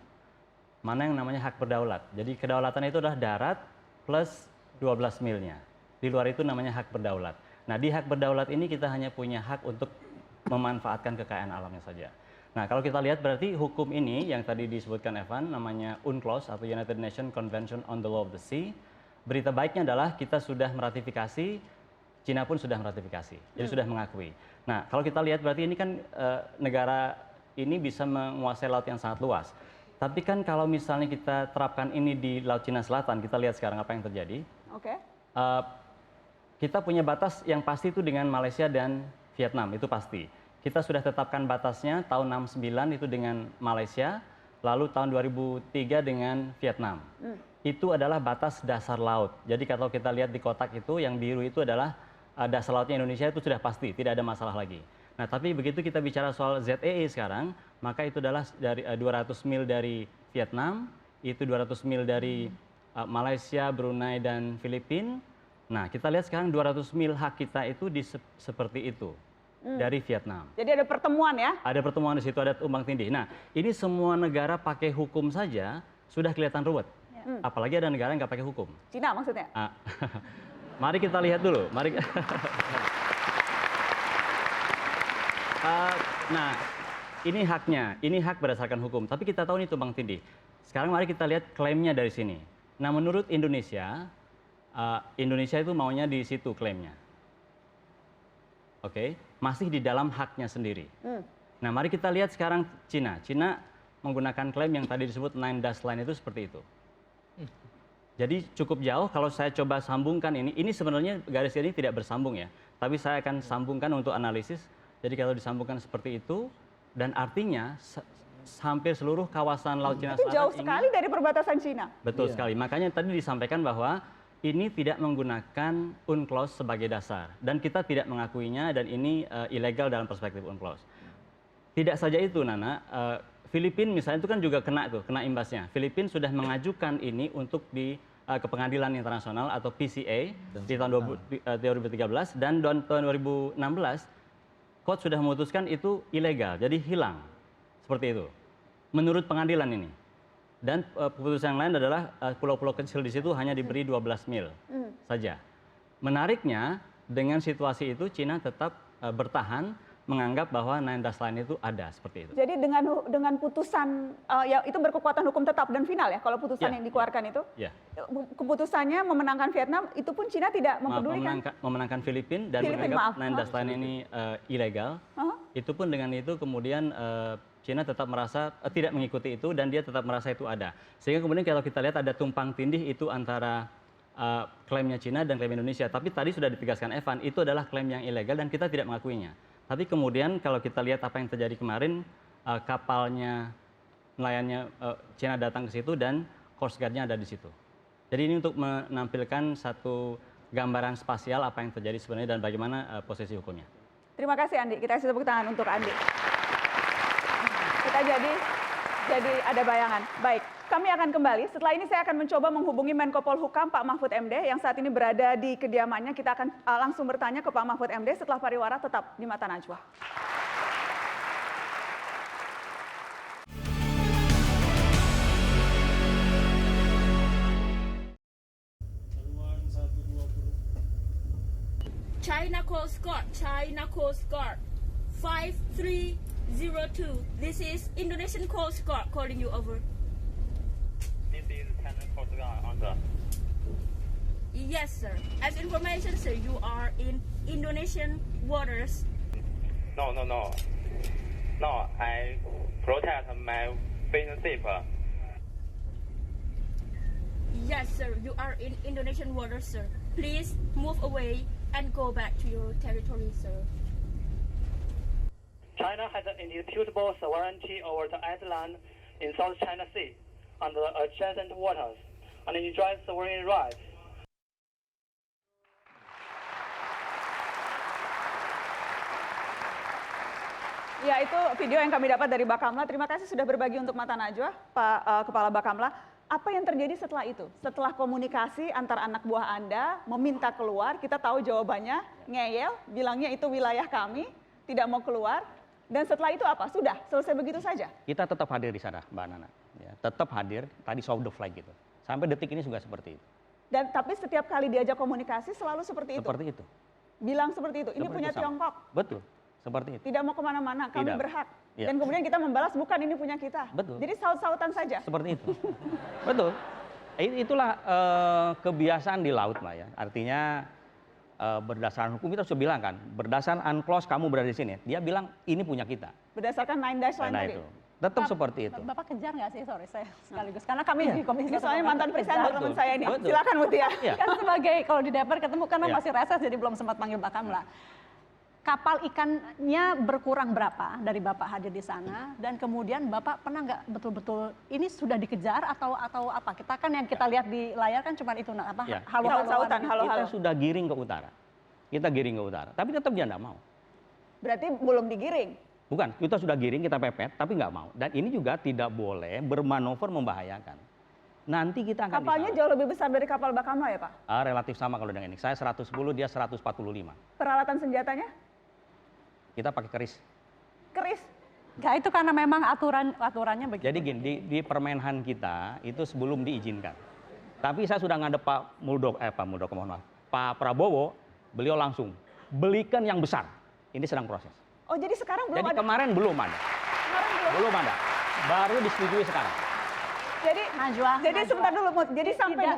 mana yang namanya hak berdaulat. Jadi kedaulatan itu adalah darat plus 12 milnya. Di luar itu namanya hak berdaulat. Nah di hak berdaulat ini kita hanya punya hak untuk memanfaatkan kekayaan alamnya saja. Nah kalau kita lihat berarti hukum ini yang tadi disebutkan Evan namanya UNCLOS atau United Nations Convention on the Law of the Sea. Berita baiknya adalah kita sudah meratifikasi, Cina pun sudah meratifikasi, jadi sudah mengakui. Nah kalau kita lihat berarti ini kan negara ini bisa menguasai laut yang sangat luas. Tapi kan kalau misalnya kita terapkan ini di Laut Cina Selatan, kita lihat sekarang apa yang terjadi. Kita punya batas yang pasti itu dengan Malaysia dan Vietnam, itu pasti. Kita sudah tetapkan batasnya tahun 69 itu dengan Malaysia, lalu tahun 2003 dengan Vietnam. Itu adalah batas dasar laut. Jadi kalau kita lihat di kotak itu, yang biru itu adalah dasar lautnya Indonesia itu sudah pasti, tidak ada masalah lagi. Nah tapi begitu kita bicara soal ZEE sekarang, maka itu adalah dari 200 mil dari Vietnam, itu 200 mil dari Malaysia, Brunei, dan Filipina. Nah, kita lihat sekarang 200 mil hak kita itu seperti itu dari Vietnam. Jadi ada pertemuan ya? Ada pertemuan di situ, ada tumbang tindih. Nah, ini semua negara pakai hukum saja sudah kelihatan ruwet. Apalagi ada negara yang nggak pakai hukum. Cina maksudnya? Mari kita lihat dulu. Nah, ini haknya, ini hak berdasarkan hukum. Tapi kita tahu ini tumbang tindih. Sekarang mari kita lihat klaimnya dari sini. Nah, menurut Indonesia, Indonesia itu maunya di situ klaimnya. Oke, masih di dalam haknya sendiri. Nah, mari kita lihat sekarang Cina. Cina menggunakan klaim yang tadi disebut 9 dash line itu seperti itu. Jadi cukup jauh kalau saya coba sambungkan ini sebenarnya garis ini tidak bersambung ya. Tapi saya akan sambungkan untuk analisis. Jadi kalau disambungkan seperti itu, dan artinya hampir seluruh kawasan Laut Cina Selatan itu jauh sekali dari perbatasan Cina. Betul sekali. Makanya tadi disampaikan bahwa ini tidak menggunakan UNCLOS sebagai dasar. Dan kita tidak mengakuinya dan ini ilegal dalam perspektif UNCLOS. Tidak saja itu, Nana. Filipina misalnya itu kan juga kena imbasnya. Filipina sudah mengajukan ini untuk ke pengadilan internasional atau PCA di tahun 2013 dan tahun 2016 court sudah memutuskan itu ilegal, jadi hilang seperti itu. Menurut pengadilan ini. Dan keputusan yang lain adalah pulau-pulau kecil di situ hanya diberi 12 mil saja. Menariknya dengan situasi itu Cina tetap bertahan menganggap bahwa 9 dash line itu ada seperti itu. Jadi dengan putusan ya itu berkekuatan hukum tetap dan final ya kalau putusan yang dikeluarkan itu. Keputusannya memenangkan Vietnam itu pun Cina tidak mempedulikan. Memenangkan Filipina dan menganggap 9 dash line ini ilegal. Itu pun dengan itu kemudian Cina tetap merasa tidak mengikuti itu dan dia tetap merasa itu ada. Sehingga kemudian kalau kita lihat ada tumpang tindih itu antara klaimnya Cina dan klaim Indonesia. Tapi tadi sudah ditegaskan Evan, itu adalah klaim yang ilegal dan kita tidak mengakuinya. Tapi kemudian kalau kita lihat apa yang terjadi kemarin, kapalnya, nelayannya Cina datang ke situ dan Coast Guard-nya ada di situ. Jadi ini untuk menampilkan satu gambaran spasial apa yang terjadi sebenarnya dan bagaimana posisi hukumnya. Terima kasih Andi, kita kasih tepuk tangan untuk Andi. Kita jadi ada bayangan. Baik, kami akan kembali. Setelah ini saya akan mencoba menghubungi Menko Polhukam Pak Mahfud MD yang saat ini berada di kediamannya. Kita akan langsung bertanya ke Pak Mahfud MD setelah pariwara tetap di Mata Najwa. China Coast Guard, China Coast Guard, 5302. This is Indonesian Coast Guard calling you over. This is China Coast Guard answer. Yes, sir. As information, sir, you are in Indonesian waters. No, I protect my fishing ship. Yes, sir. You are in Indonesian waters, sir. Please move away and go back to your territory, sir. China has an indisputable sovereignty over the island in South China Sea and the adjacent waters, and enjoys sovereign rights. Ya, itu video yang kami dapat dari Bakamla. Terima kasih sudah berbagi untuk Mata Najwa, Pak Kepala Bakamla. Apa yang terjadi setelah itu? Setelah komunikasi antar anak buah Anda meminta keluar, kita tahu jawabannya ngeyel, bilangnya itu wilayah kami, tidak mau keluar. Dan setelah itu apa? Sudah selesai begitu saja? Kita tetap hadir di sana, Mbak Nana. Ya, tetap hadir, tadi show the flag gitu. Sampai detik ini juga seperti itu. Dan tapi setiap kali diajak komunikasi selalu seperti itu? Seperti itu. Bilang seperti itu, ini seperti punya itu Tiongkok. Betul, seperti itu. Tidak mau kemana-mana, kami Tidak. berhak. Ya. Dan kemudian kita membalas, bukan ini punya kita. Betul. Jadi saut-sautan saja? Seperti itu. Betul. Itulah kebiasaan di laut, Mbak ya. Artinya berdasarkan hukum kita sudah bilang kan, berdasarkan UNCLOS kamu berada di sini. Dia bilang ini punya kita. Berdasarkan 9 dash line tadi? Itu. Tetap seperti itu. Bapak kejar nggak sih, sorry saya sekaligus. Karena kami di Komisi Ini soalnya mantan presenter teman saya ini. Betul. Silakan Mutia. Kan sebagai kalau di DPR ketemu karena masih reses jadi belum sempat panggil Bakamla. Kapal ikannya berkurang berapa dari Bapak hadir di sana dan kemudian Bapak pernah nggak betul-betul ini sudah dikejar atau apa? Kita kan yang kita lihat di layar kan cuma itu Halo-haloan, Kita sudah giring ke utara. Kita giring ke utara, tapi tetap dia nggak mau. Berarti belum digiring? Bukan, kita sudah giring, kita pepet, tapi nggak mau. Dan ini juga tidak boleh bermanuver membahayakan. nanti kita akan Kapalnya jauh lebih besar dari kapal Bakamla ya Pak? relatif sama kalau dengan ini. Saya 110, dia 145. Peralatan senjatanya? Kita pakai keris. Keris? Enggak, itu karena memang aturannya begitu. Jadi gini, di Permenhan kita itu sebelum diizinkan. Tapi saya sudah ngadep Pak Muldoko, mohon maaf. Pak Prabowo, beliau langsung belikan yang besar. Ini sedang proses. Oh jadi sekarang belum Jadi ada? kemarin belum ada. Kemarin Belum ada. Baru disetujui sekarang. Jadi Najwa, sebentar dulu, Mut. Jadi Tidak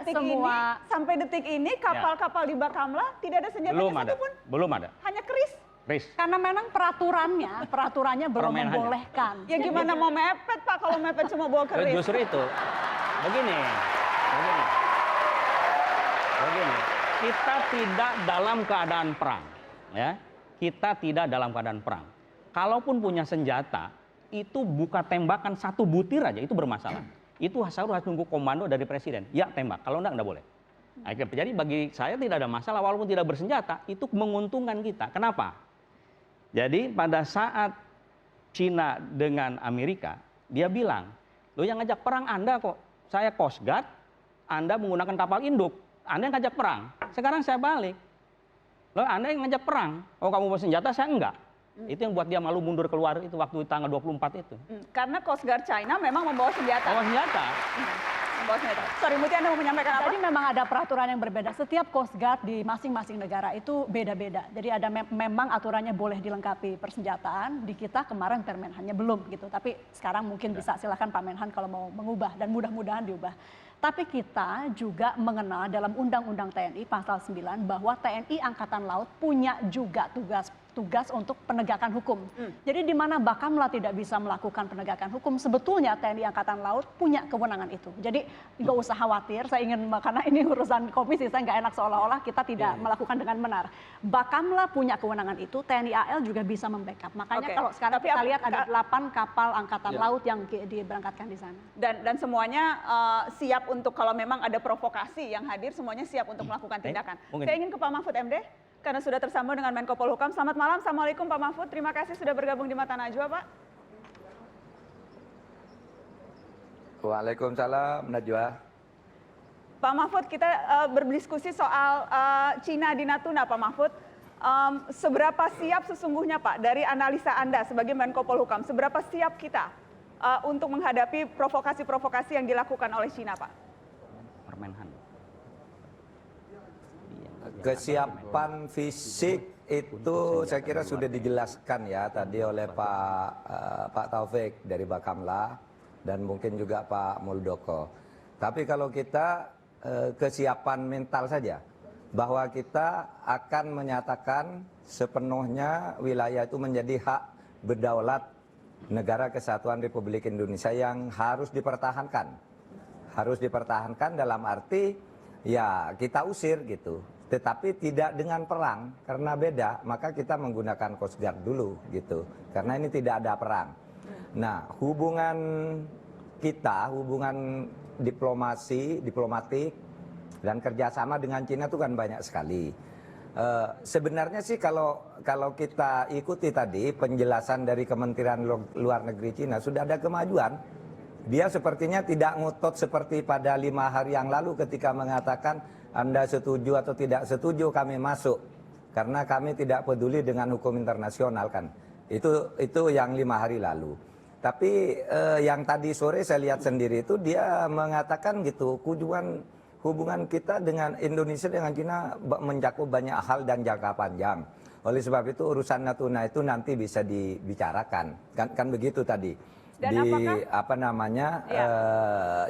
sampai detik ini kapal-kapal di Bakamla tidak ada senjata Belum ada. satupun. Belum ada. Hanya keris. Keris. Karena memang peraturannya belum Permenannya. membolehkan. Ya gimana mau mepet Pak kalau mepet cuma bawa keris? Justru itu. Begini. Kita tidak dalam keadaan perang, ya. Kita tidak dalam keadaan perang. Kalaupun punya senjata, itu buka tembakan satu butir aja itu bermasalah. Itu harus nunggu komando dari presiden. Ya tembak, kalau enggak boleh. Jadi bagi saya tidak ada masalah walaupun tidak bersenjata, itu menguntungkan kita. Kenapa? Jadi pada saat Cina dengan Amerika, dia bilang, lo yang ngajak perang Anda kok, saya Coast Guard, Anda menggunakan kapal induk, Anda yang ngajak perang. Sekarang saya balik, lo Anda yang ngajak perang, oh kamu bawa senjata, saya enggak. Itu yang buat dia malu mundur keluar itu waktu tanggal 24 itu. Karena Coast Guard China memang membawa senjata. Membawa senjata. Membawa senjata. Sorry, Muti, Anda mau menyampaikan apa? Jadi memang ada peraturan yang berbeda. Setiap Coast Guard di masing-masing negara itu beda-beda. Jadi ada memang aturannya boleh dilengkapi persenjataan. Di kita kemarin Permenhannya belum gitu. Tapi sekarang mungkin bisa silakan Pak Menhan kalau mau mengubah dan mudah-mudahan diubah. Tapi kita juga mengenal dalam Undang-Undang TNI pasal 9 bahwa TNI Angkatan Laut punya juga tugas untuk penegakan hukum. Jadi di mana Bakamla tidak bisa melakukan penegakan hukum, sebetulnya TNI Angkatan Laut punya kewenangan itu. Jadi nggak usah khawatir, saya ingin, karena ini urusan komisi, saya nggak enak seolah-olah kita tidak melakukan dengan benar. Bakamla punya kewenangan itu, TNI AL juga bisa membackup. Makanya kalau sekarang kita lihat ada 8 kapal Angkatan Laut yang diberangkatkan di sana. Dan semuanya siap untuk kalau memang ada provokasi yang hadir, semuanya siap untuk melakukan tindakan. Saya ingin ke Pak Mahfud MD. Karena sudah tersambung dengan Menko Polhukam. Selamat malam, Assalamualaikum Pak Mahfud. Terima kasih sudah bergabung di Mata Najwa, Pak. Waalaikumsalam, Najwa. Pak Mahfud, kita berdiskusi soal Cina di Natuna, Pak Mahfud. Seberapa siap sesungguhnya, Pak, dari analisa Anda sebagai Menko Polhukam, seberapa siap kita untuk menghadapi provokasi-provokasi yang dilakukan oleh Cina, Pak? Permenhan. Kesiapan fisik itu saya kira sudah dijelaskan ya tadi oleh Pak Taufik dari Bakamla dan mungkin juga Pak Muldoko. Tapi kalau kita kesiapan mental saja, bahwa kita akan menyatakan sepenuhnya wilayah itu menjadi hak berdaulat Negara Kesatuan Republik Indonesia yang harus dipertahankan. Harus dipertahankan dalam arti ya kita usir gitu. Tetapi tidak dengan perang, karena beda, maka kita menggunakan Coast Guard dulu gitu. Karena ini tidak ada perang. Nah, hubungan kita, hubungan diplomatik dan kerjasama dengan Cina itu kan banyak sekali. Sebenarnya sih kalau kita ikuti tadi penjelasan dari Kementerian Luar Negeri Cina, sudah ada kemajuan. Dia sepertinya tidak ngotot seperti pada 5 hari yang lalu ketika mengatakan Anda setuju atau tidak setuju kami masuk. Karena kami tidak peduli dengan hukum internasional kan. Itu yang 5 hari lalu. Tapi yang tadi sore saya lihat sendiri itu dia mengatakan gitu, hubungan kita dengan Indonesia dengan Cina mencakup banyak hal dan jangka panjang. Oleh sebab itu urusan Natuna itu nanti bisa dibicarakan. Kan begitu tadi. Dan di apakah,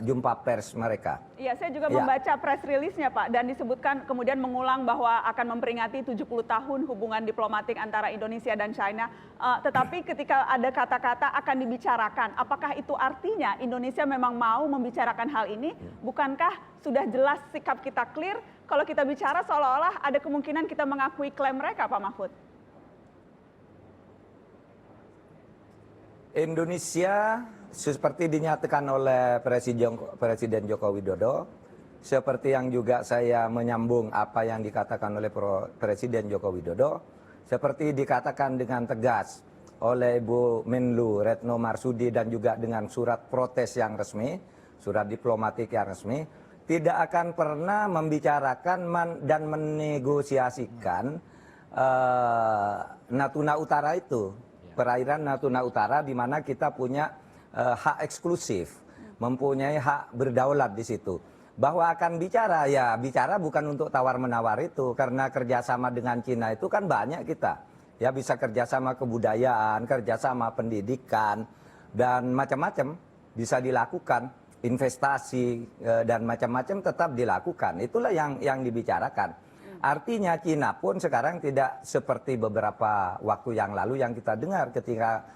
jumpa pers mereka. Iya, saya juga membaca press release-nya, Pak, dan disebutkan kemudian mengulang bahwa akan memperingati 70 tahun hubungan diplomatik antara Indonesia dan China. Tetapi ketika ada kata-kata akan dibicarakan, apakah itu artinya Indonesia memang mau membicarakan hal ini? Bukankah sudah jelas sikap kita clear? Kalau kita bicara seolah-olah ada kemungkinan kita mengakui klaim mereka, Pak Mahfud. Indonesia seperti dinyatakan oleh Presiden Joko Widodo, seperti yang juga saya menyambung apa yang dikatakan oleh Presiden Joko Widodo, seperti dikatakan dengan tegas oleh Ibu Menlu Retno Marsudi dan juga dengan surat protes yang resmi, surat diplomatik yang resmi, tidak akan pernah membicarakan dan menegosiasikan Natuna Utara itu, perairan Natuna Utara, di mana kita punya hak eksklusif, mempunyai hak berdaulat di situ. Bahwa akan bicara, ya bicara bukan untuk tawar-menawar itu, karena kerjasama dengan Cina itu kan banyak kita. Ya bisa kerjasama kebudayaan, kerjasama pendidikan, dan macam-macam bisa dilakukan, investasi dan macam-macam tetap dilakukan. Itulah yang dibicarakan. Artinya Cina pun sekarang tidak seperti beberapa waktu yang lalu yang kita dengar ketika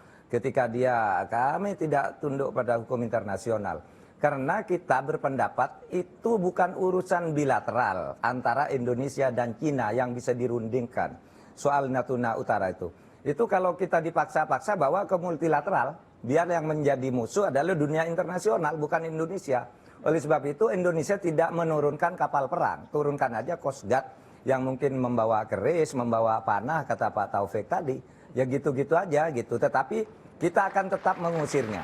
kami tidak tunduk pada hukum internasional. Karena kita berpendapat itu bukan urusan bilateral antara Indonesia dan Cina yang bisa dirundingkan soal Natuna Utara itu. Itu kalau kita dipaksa-paksa bawa ke multilateral, biar yang menjadi musuh adalah dunia internasional, bukan Indonesia. Oleh sebab itu Indonesia tidak menurunkan kapal perang, turunkan aja Coast Guard yang mungkin membawa keris, membawa panah, kata Pak Taufik tadi. Ya gitu-gitu aja gitu, tetapi kita akan tetap mengusirnya.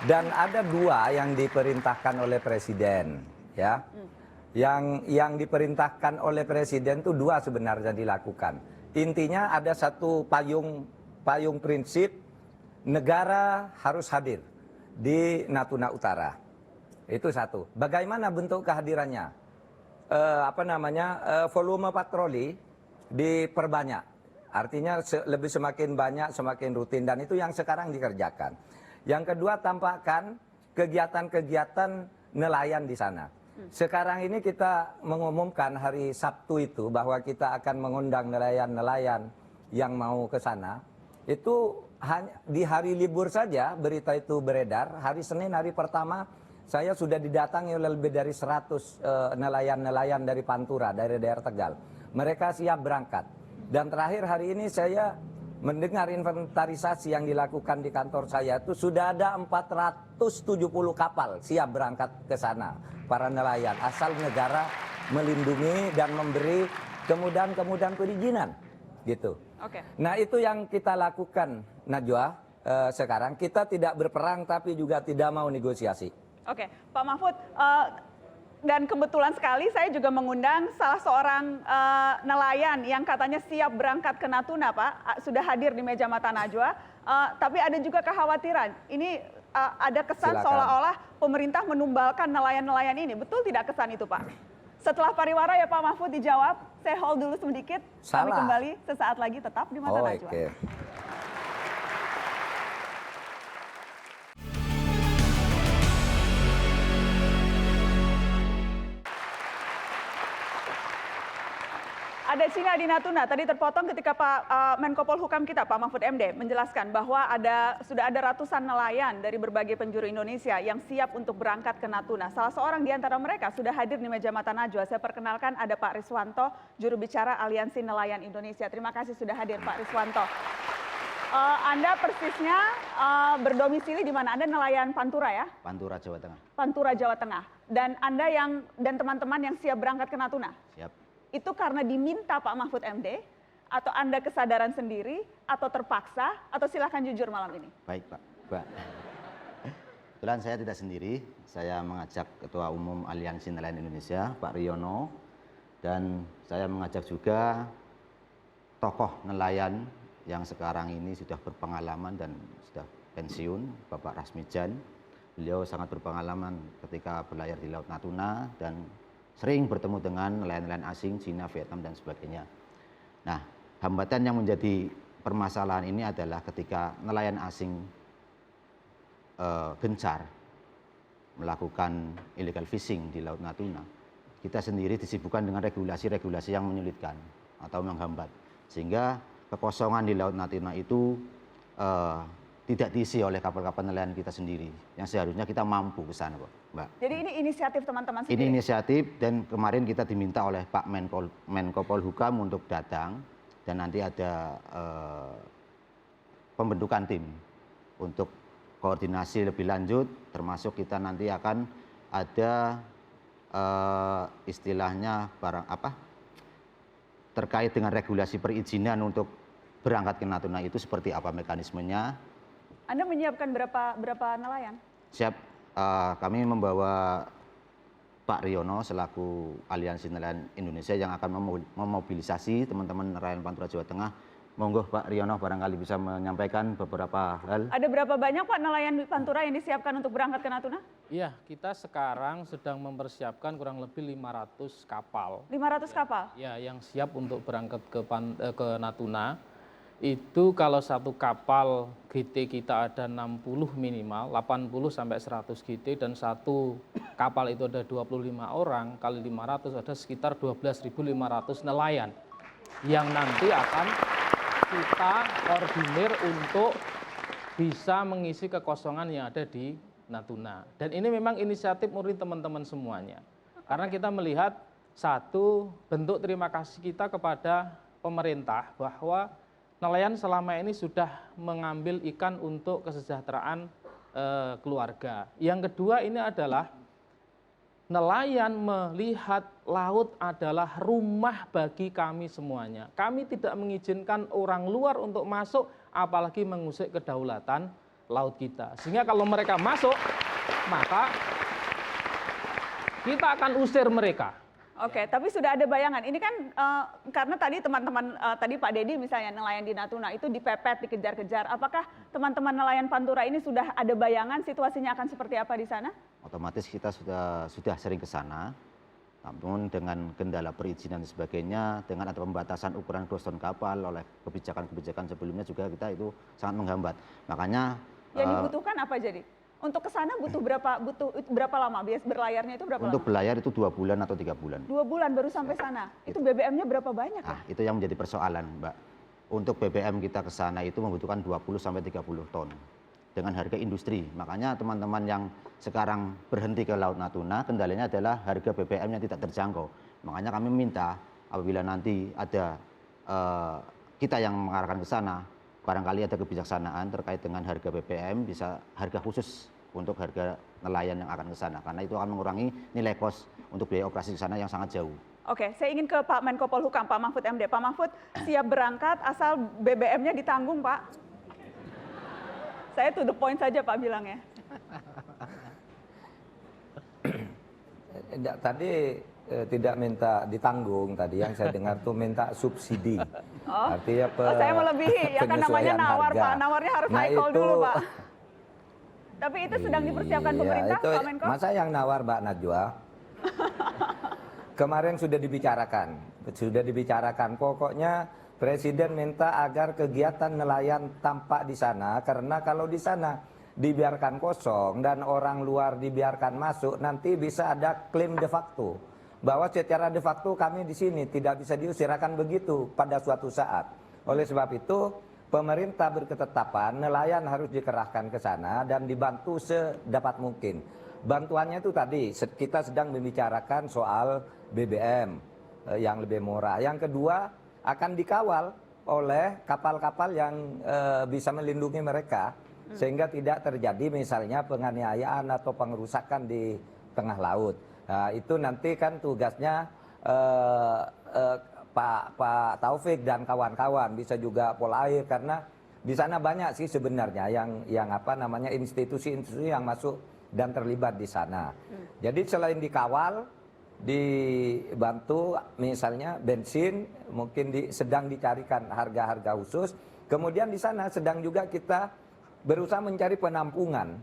Dan ada dua yang diperintahkan oleh Presiden, ya. Yang diperintahkan oleh Presiden itu dua sebenarnya dilakukan. Intinya ada satu payung prinsip, negara harus hadir di Natuna Utara. Itu satu. Bagaimana bentuk kehadirannya? Volume patroli diperbanyak. Artinya lebih semakin banyak, semakin rutin, dan itu yang sekarang dikerjakan. Yang kedua, tampakkan kegiatan-kegiatan nelayan di sana. Sekarang ini kita mengumumkan hari Sabtu itu bahwa kita akan mengundang nelayan-nelayan yang mau ke sana. Itu hanya di hari libur saja berita itu beredar. Hari Senin, hari pertama, saya sudah didatangi oleh lebih dari 100 nelayan-nelayan dari Pantura, dari daerah Tegal. Mereka siap berangkat. Dan terakhir hari ini saya mendengar inventarisasi yang dilakukan di kantor saya itu sudah ada 470 kapal siap berangkat ke sana, para nelayan, asal negara melindungi dan memberi kemudahan-kemudahan perizinan gitu. Oke. Nah itu yang kita lakukan, Najwa. Sekarang kita tidak berperang tapi juga tidak mau negosiasi. Oke, Pak Mahfud, dan kebetulan sekali saya juga mengundang salah seorang nelayan yang katanya siap berangkat ke Natuna, Pak. Sudah hadir di meja Mata Najwa. Tapi ada juga kekhawatiran. Ini ada kesan seolah-olah pemerintah menumbalkan nelayan-nelayan ini. Betul tidak kesan itu, Pak? Setelah pariwara ya Pak Mahfud dijawab. Saya hold dulu sedikit. Kami kembali sesaat lagi tetap di Mata Najwa. Okay. Ada Cina di Natuna, tadi terpotong ketika Pak Menko Polhukam kita, Pak Mahfud MD, menjelaskan bahwa sudah ada ratusan nelayan dari berbagai penjuru Indonesia yang siap untuk berangkat ke Natuna. Salah seorang di antara mereka sudah hadir di meja Mata Najwa. Saya perkenalkan ada Pak Riswanto, juru bicara Aliansi Nelayan Indonesia. Terima kasih sudah hadir Pak Riswanto. Anda persisnya berdomisili di mana? Anda nelayan Pantura ya? Pantura, Jawa Tengah. Pantura, Jawa Tengah. Dan Anda dan teman-teman yang siap berangkat ke Natuna? Siap. Itu karena diminta Pak Mahfud MD, atau Anda kesadaran sendiri, atau terpaksa, atau silakan jujur malam ini? Baik Pak. Kebetulan saya tidak sendiri, saya mengajak Ketua Umum Aliansi Nelayan Indonesia, Pak Riono, dan saya mengajak juga tokoh nelayan yang sekarang ini sudah berpengalaman dan sudah pensiun, Bapak Rasmijan. Beliau sangat berpengalaman ketika berlayar di Laut Natuna dan sering bertemu dengan nelayan-nelayan asing, Cina, Vietnam, dan sebagainya. Nah, hambatan yang menjadi permasalahan ini adalah ketika nelayan asing gencar melakukan illegal fishing di Laut Natuna, kita sendiri disibukkan dengan regulasi-regulasi yang menyulitkan atau menghambat. Sehingga kekosongan di Laut Natuna itu tidak diisi oleh kapal-kapal nelayan kita sendiri, yang seharusnya kita mampu ke sana, Mbak. Jadi ini inisiatif teman-teman sendiri? Ini inisiatif, dan kemarin kita diminta oleh Pak Menko Polhukam untuk datang, dan nanti ada pembentukan tim untuk koordinasi lebih lanjut, termasuk kita nanti akan ada istilahnya terkait dengan regulasi perizinan untuk berangkat ke Natuna itu seperti apa mekanismenya. Anda menyiapkan berapa nelayan? Siap, kami membawa Pak Riono selaku Aliansi Nelayan Indonesia yang akan memobilisasi teman-teman nelayan Pantura Jawa Tengah. Monggo Pak Riono barangkali bisa menyampaikan beberapa hal. Ada berapa banyak Pak nelayan Pantura yang disiapkan untuk berangkat ke Natuna? Iya, kita sekarang sedang mempersiapkan kurang lebih 500 kapal. 500 kapal? Ya, yang siap untuk berangkat ke Natuna. Itu kalau satu kapal GT kita ada 60 minimal, 80 sampai 100 GT, dan satu kapal itu ada 25 orang, kali 500 ada sekitar 12.500 nelayan yang nanti akan kita koordinir untuk bisa mengisi kekosongan yang ada di Natuna. Dan ini memang inisiatif murni teman-teman semuanya. Karena kita melihat satu bentuk terima kasih kita kepada pemerintah bahwa nelayan selama ini sudah mengambil ikan untuk kesejahteraan keluarga. Yang kedua ini adalah nelayan melihat laut adalah rumah bagi kami semuanya. Kami tidak mengizinkan orang luar untuk masuk, apalagi mengusik kedaulatan laut kita. Sehingga kalau mereka masuk, maka kita akan usir mereka. Oke, tapi sudah ada bayangan. Ini kan karena tadi teman-teman, tadi Pak Dedi misalnya nelayan di Natuna itu dipepet, dikejar-kejar. Apakah teman-teman nelayan Pantura ini sudah ada bayangan situasinya akan seperti apa di sana? Otomatis kita sudah sering ke sana, namun dengan kendala perizinan dan sebagainya, dengan ada pembatasan ukuran groston kapal oleh kebijakan-kebijakan sebelumnya juga kita itu sangat menghambat. Makanya yang dibutuhkan apa jadi? Untuk ke sana butuh berapa lama? Bias berlayarnya itu berapa lama? Untuk berlayar itu 2 bulan atau 3 bulan. 2 bulan baru sampai sana. Itu BBM-nya berapa banyak? Nah, itu yang menjadi persoalan, Mbak. Untuk BBM kita ke sana itu membutuhkan 20 sampai 30 ton dengan harga industri. Makanya teman-teman yang sekarang berhenti ke Laut Natuna, kendalanya adalah harga BBM yang tidak terjangkau. Makanya kami minta apabila nanti ada kita yang mengarahkan ke sana, barangkali ada kebijaksanaan terkait dengan harga BBM, bisa harga khusus untuk harga nelayan yang akan ke sana. Karena itu akan mengurangi nilai kos untuk biaya operasi di sana yang sangat jauh. Oke, saya ingin ke Pak Menko Polhukam, Pak Mahfud MD. Pak Mahfud siap berangkat asal BBM-nya ditanggung, Pak. Saya to the point saja, Pak, bilangnya. Tadi tidak minta ditanggung, tadi yang saya dengar tuh minta subsidi. Oh, artinya saya melebihi, ya kan namanya nawar, harga. Pak. Nawarnya harus high call dulu, Pak. Tapi itu sedang dipersiapkan pemerintah, itu, Pak Menko? Masa yang nawar, Mbak Najwa? Kemarin sudah dibicarakan. Pokoknya Presiden minta agar kegiatan nelayan tampak di sana, karena kalau di sana dibiarkan kosong dan orang luar dibiarkan masuk, nanti bisa ada klaim de facto bahwa secara de facto kami di sini tidak bisa diusir, akan begitu pada suatu saat. Oleh sebab itu pemerintah berketetapan nelayan harus dikerahkan ke sana dan dibantu sedapat mungkin. Bantuannya itu tadi kita sedang membicarakan soal BBM yang lebih murah. Yang kedua akan dikawal oleh kapal-kapal yang bisa melindungi mereka sehingga tidak terjadi misalnya penganiayaan atau pengerusakan di tengah laut. Nah, itu nanti kan tugasnya Pak Taufik dan kawan-kawan, bisa juga Polair, karena di sana banyak sih sebenarnya yang apa namanya institusi-institusi yang masuk dan terlibat di sana. Jadi selain dikawal, dibantu misalnya bensin, mungkin sedang dicarikan harga-harga khusus. Kemudian di sana sedang juga kita berusaha mencari penampungan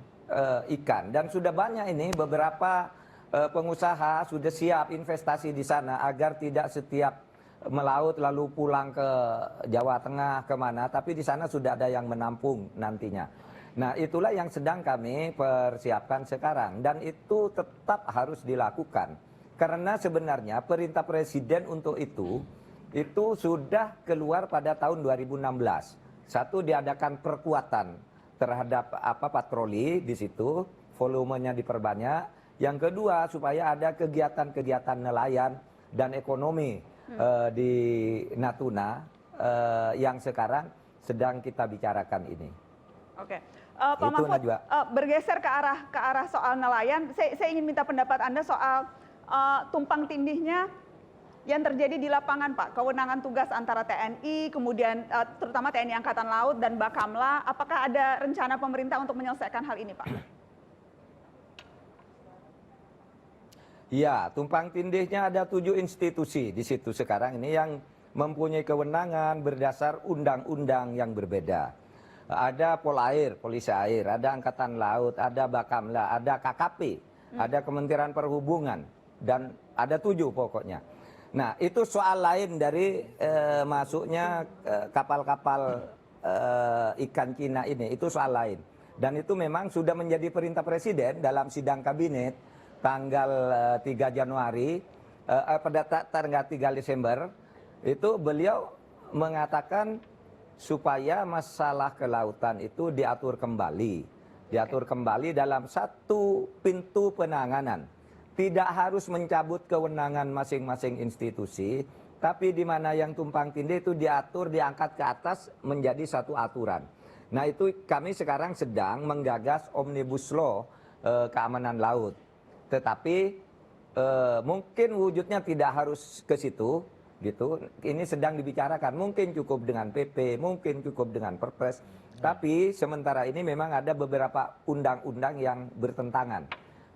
ikan, dan sudah banyak ini beberapa pengusaha sudah siap investasi di sana agar tidak setiap melaut lalu pulang ke Jawa Tengah kemana, tapi di sana sudah ada yang menampung nantinya. Nah, itulah yang sedang kami persiapkan sekarang, dan itu tetap harus dilakukan karena sebenarnya perintah Presiden untuk itu sudah keluar pada tahun 2016. Satu, diadakan perkuatan terhadap patroli di situ, volumenya diperbanyak. Yang kedua, supaya ada kegiatan-kegiatan nelayan dan ekonomi di Natuna yang sekarang sedang kita bicarakan ini. Oke, Pak Mahfud, bergeser ke arah soal nelayan, saya ingin minta pendapat Anda soal tumpang tindihnya yang terjadi di lapangan, Pak. Kewenangan tugas antara TNI, kemudian terutama TNI Angkatan Laut dan Bakamla. Apakah ada rencana pemerintah untuk menyelesaikan hal ini, Pak? Ya, tumpang tindihnya ada 7 institusi di situ sekarang ini yang mempunyai kewenangan berdasar undang-undang yang berbeda. Ada Polair, Polisi Air, ada Angkatan Laut, ada Bakamla, ada KKP, ada Kementerian Perhubungan, dan ada 7 pokoknya. Nah, itu soal lain dari masuknya kapal-kapal ikan Cina ini, itu soal lain. Dan itu memang sudah menjadi perintah Presiden dalam sidang kabinet tanggal 3 Januari, pada tanggal 3 Desember, itu beliau mengatakan supaya masalah kelautan itu diatur kembali. Diatur kembali dalam satu pintu penanganan. Tidak harus mencabut kewenangan masing-masing institusi, tapi di mana yang tumpang tindih itu diatur, diangkat ke atas menjadi satu aturan. Nah itu kami sekarang sedang menggagas Omnibus Law keamanan laut. Tetapi mungkin wujudnya tidak harus ke situ, gitu. Ini sedang dibicarakan. Mungkin cukup dengan PP, mungkin cukup dengan Perpres. Tapi sementara ini memang ada beberapa undang-undang yang bertentangan,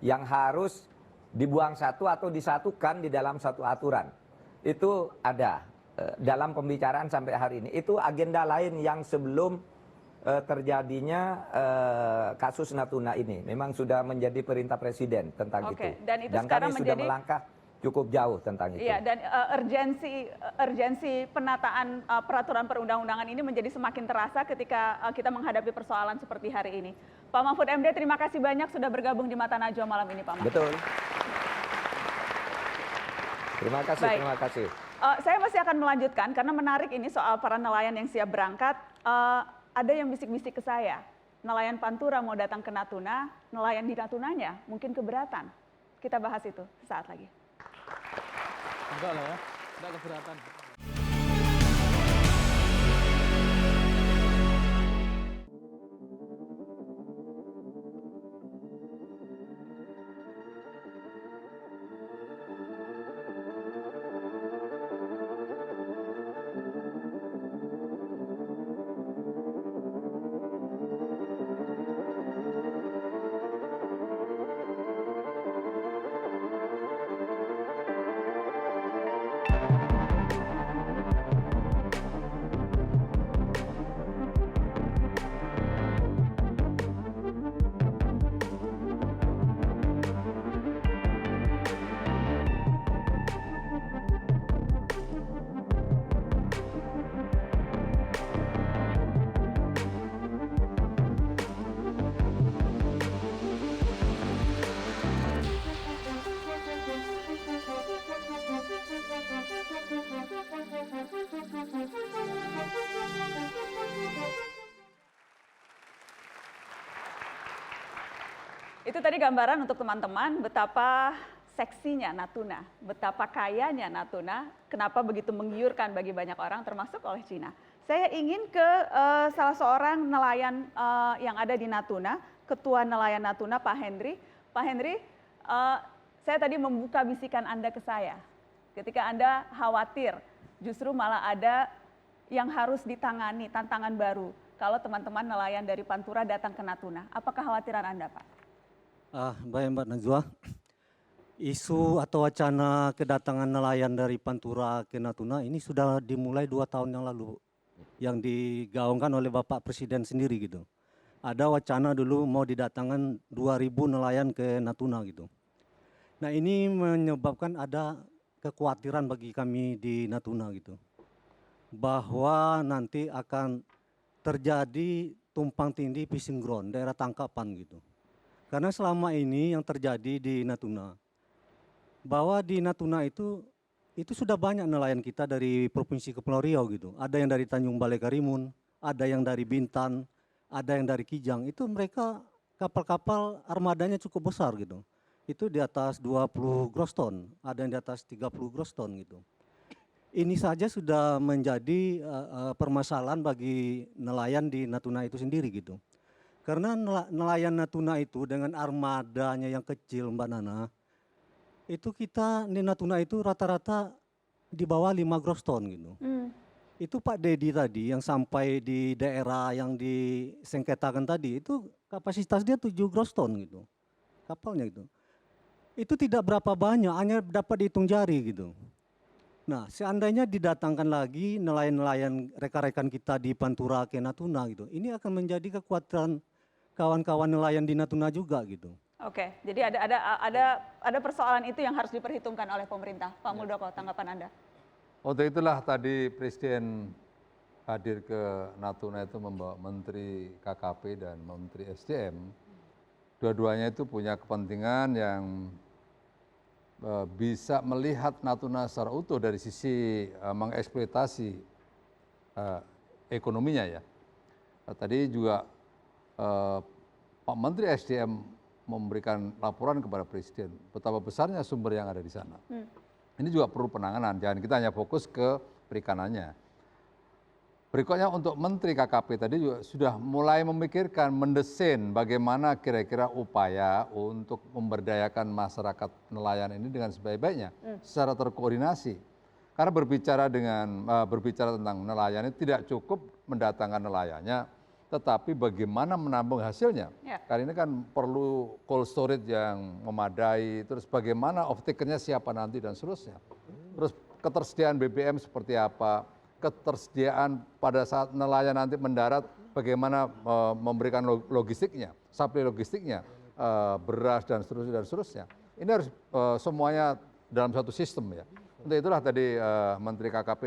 yang harus dibuang satu atau disatukan di dalam satu aturan. Itu ada dalam pembicaraan sampai hari ini. Itu agenda lain yang sebelum terjadinya kasus Natuna ini. Memang sudah menjadi perintah Presiden tentang itu. Dan itu dan sekarang kami sudah menjadi melangkah cukup jauh tentang itu. Iya, dan urgensi penataan peraturan perundang-undangan ini menjadi semakin terasa ketika kita menghadapi persoalan seperti hari ini. Pak Mahfud MD, terima kasih banyak sudah bergabung di Mata Najwa malam ini, Pak Mahfud. Betul. Terima kasih, Baik. terima kasih. Saya masih akan melanjutkan karena menarik ini soal para nelayan yang siap berangkat. Ada yang bisik-bisik ke saya, nelayan Pantura mau datang ke Natuna, nelayan di Natunanya mungkin keberatan. Kita bahas itu saat lagi. Enggak lah ya, enggak keberatan. Itu tadi gambaran untuk teman-teman betapa seksinya Natuna, betapa kayanya Natuna, kenapa begitu menggiurkan bagi banyak orang termasuk oleh Cina. Saya ingin ke salah seorang nelayan yang ada di Natuna, Ketua Nelayan Natuna Pak Henry. Pak Henry, saya tadi membuka bisikan Anda ke saya. Ketika Anda khawatir justru malah ada yang harus ditangani, tantangan baru. Kalau teman-teman nelayan dari Pantura datang ke Natuna, apa kekhawatiran Anda, Pak? Baik Mbak Najwa, isu atau wacana kedatangan nelayan dari Pantura ke Natuna ini sudah dimulai 2 tahun yang lalu, yang digaungkan oleh Bapak Presiden sendiri gitu. Ada wacana dulu mau didatangkan 2.000 nelayan ke Natuna gitu. Nah ini menyebabkan ada kekhawatiran bagi kami di Natuna gitu, bahwa nanti akan terjadi tumpang tindih fishing ground, daerah tangkapan gitu. Karena selama ini yang terjadi di Natuna, bahwa di Natuna itu sudah banyak nelayan kita dari Provinsi Kepulauan Riau gitu. Ada yang dari Tanjung Balai Karimun, ada yang dari Bintan, ada yang dari Kijang. Itu mereka kapal-kapal armadanya cukup besar gitu. Itu di atas 20 gross ton, ada yang di atas 30 gross ton gitu. Ini saja sudah menjadi permasalahan bagi nelayan di Natuna itu sendiri gitu. Karena nelayan Natuna itu dengan armadanya yang kecil Mbak Nana, itu kita di Natuna itu rata-rata di bawah 5 gross ton gitu. Itu Pak Dedi tadi yang sampai di daerah yang disengketakan tadi, itu kapasitas dia 7 gross ton gitu, kapalnya gitu. itu tidak berapa banyak, hanya dapat dihitung jari gitu. Nah, seandainya didatangkan lagi nelayan-nelayan rekan-rekan kita di Pantura ke Natuna gitu, ini akan menjadi kekuatan kawan-kawan nelayan di Natuna juga gitu. Oke, jadi ada persoalan itu yang harus diperhitungkan oleh pemerintah. Pak Muldoko, tanggapan Anda? Untuk itulah tadi Presiden hadir ke Natuna itu membawa Menteri KKP dan Menteri SDM. Dua-duanya itu punya kepentingan yang bisa melihat Natuna secara utuh dari sisi mengeksploitasi ekonominya ya. Tadi juga Pak Menteri SDM memberikan laporan kepada Presiden betapa besarnya sumber yang ada di sana. Ini juga perlu penanganan, jangan kita hanya fokus ke perikanannya. Berikutnya untuk Menteri KKP tadi juga sudah mulai memikirkan, mendesain bagaimana kira-kira upaya untuk memberdayakan masyarakat nelayan ini dengan sebaik-baiknya, secara terkoordinasi. Karena berbicara tentang nelayan itu tidak cukup mendatangkan nelayannya, tetapi bagaimana menampung hasilnya. Karena ini kan perlu cold storage yang memadai, terus bagaimana off-takernya siapa nanti dan seterusnya. Terus ketersediaan BBM seperti apa, ketersediaan pada saat nelayan nanti mendarat, bagaimana memberikan logistiknya, supply logistiknya, beras dan seterusnya. Ini harus semuanya dalam satu sistem ya. Untuk itulah tadi Menteri KKP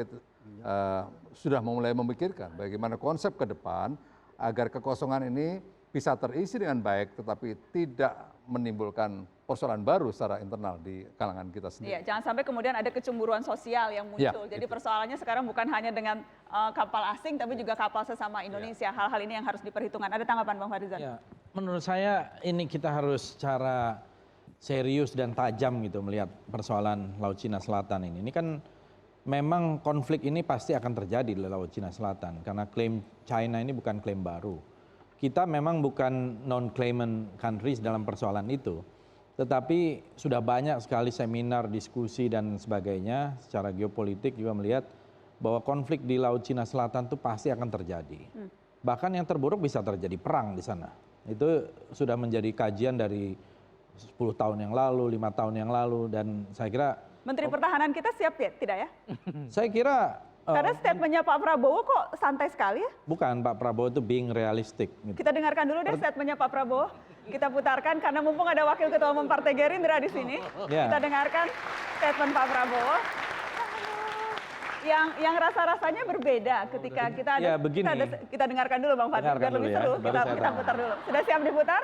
sudah mulai memikirkan bagaimana konsep ke depan agar kekosongan ini bisa terisi dengan baik, tetapi tidak menimbulkan persoalan baru secara internal di kalangan kita sendiri. Iya, jangan sampai kemudian ada kecemburuan sosial yang muncul. Jadi persoalannya sekarang bukan hanya dengan kapal asing, tapi juga kapal sesama Indonesia. Hal-hal ini yang harus diperhitungkan. Ada tanggapan Bang Fadlizon? Ya, menurut saya ini kita harus secara serius dan tajam gitu melihat persoalan Laut Cina Selatan ini. Ini kan memang konflik ini pasti akan terjadi di Laut Cina Selatan karena klaim China ini bukan klaim baru. Kita memang bukan non-claimant countries dalam persoalan itu, tetapi sudah banyak sekali seminar, diskusi dan sebagainya secara geopolitik juga melihat bahwa konflik di Laut Cina Selatan itu pasti akan terjadi. Bahkan yang terburuk bisa terjadi perang di sana. Itu sudah menjadi kajian dari 10 tahun yang lalu, 5 tahun yang lalu, dan saya kira Menteri Pertahanan kita siap ya, tidak ya? Saya kira karena statementnya Pak Prabowo kok santai sekali ya? Bukan, Pak Prabowo itu being realistic. Gitu. Kita dengarkan dulu deh statementnya Pak Prabowo. Kita putarkan karena mumpung ada Wakil Ketua Umum Partai Gerindra di sini. Kita dengarkan statement Pak Prabowo. Yang rasa-rasanya berbeda ketika kita ada, kita dengarkan dulu Bang Fadli biar lebih seru. Kita putar dulu. Sudah siap diputar?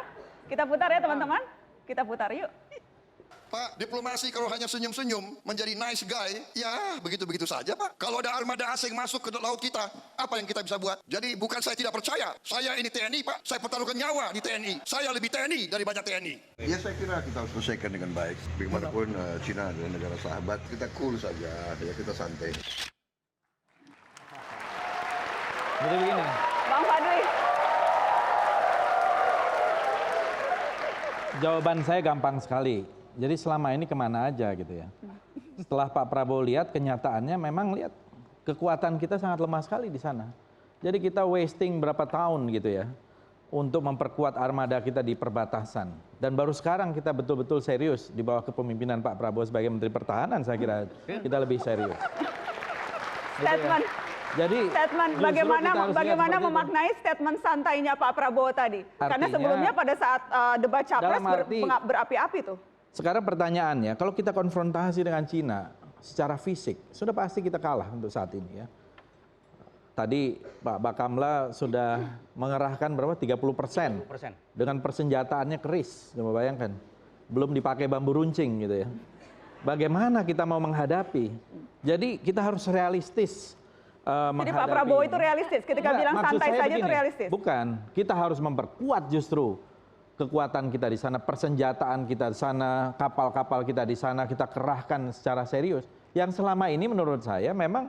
Kita putar ya teman-teman. Kita putar yuk. Pak, diplomasi kalau hanya senyum-senyum menjadi nice guy, ya begitu-begitu saja Pak. Kalau ada armada asing masuk ke laut kita, apa yang kita bisa buat? Jadi bukan saya tidak percaya, saya ini TNI Pak, saya pertaruhkan nyawa di TNI. Saya lebih TNI dari banyak TNI. Ya saya kira kita harus selesaikan dengan baik. Bagaimanapun Cina adalah negara sahabat, kita cool saja, ya kita santai. Jadi begini. Bang Fadli. Jawaban saya gampang sekali. Jadi selama ini kemana aja gitu ya. Setelah Pak Prabowo lihat kenyataannya memang lihat kekuatan kita sangat lemah sekali di sana. Jadi kita wasting berapa tahun gitu ya untuk memperkuat armada kita di perbatasan. Dan baru sekarang kita betul-betul serius di bawah kepemimpinan Pak Prabowo sebagai Menteri Pertahanan, saya kira kita lebih serius. Statement. Jadi bagaimana memaknai statement santainya Pak Prabowo tadi? Karena sebelumnya pada saat debat capres berapi-api tuh. Sekarang pertanyaannya, kalau kita konfrontasi dengan Cina secara fisik, sudah pasti kita kalah untuk saat ini ya. Tadi Pak Bakamla sudah mengerahkan berapa? 30%. Dengan persenjataannya keris, coba bayangkan. Belum dipakai bambu runcing gitu ya. Bagaimana kita mau menghadapi? Jadi kita harus realistis. Jadi Pak Prabowo itu realistis, ketika bilang santai saja itu realistis? Bukan, kita harus memperkuat justru kekuatan kita di sana, persenjataan kita di sana, kapal-kapal kita di sana, kita kerahkan secara serius. Yang selama ini menurut saya memang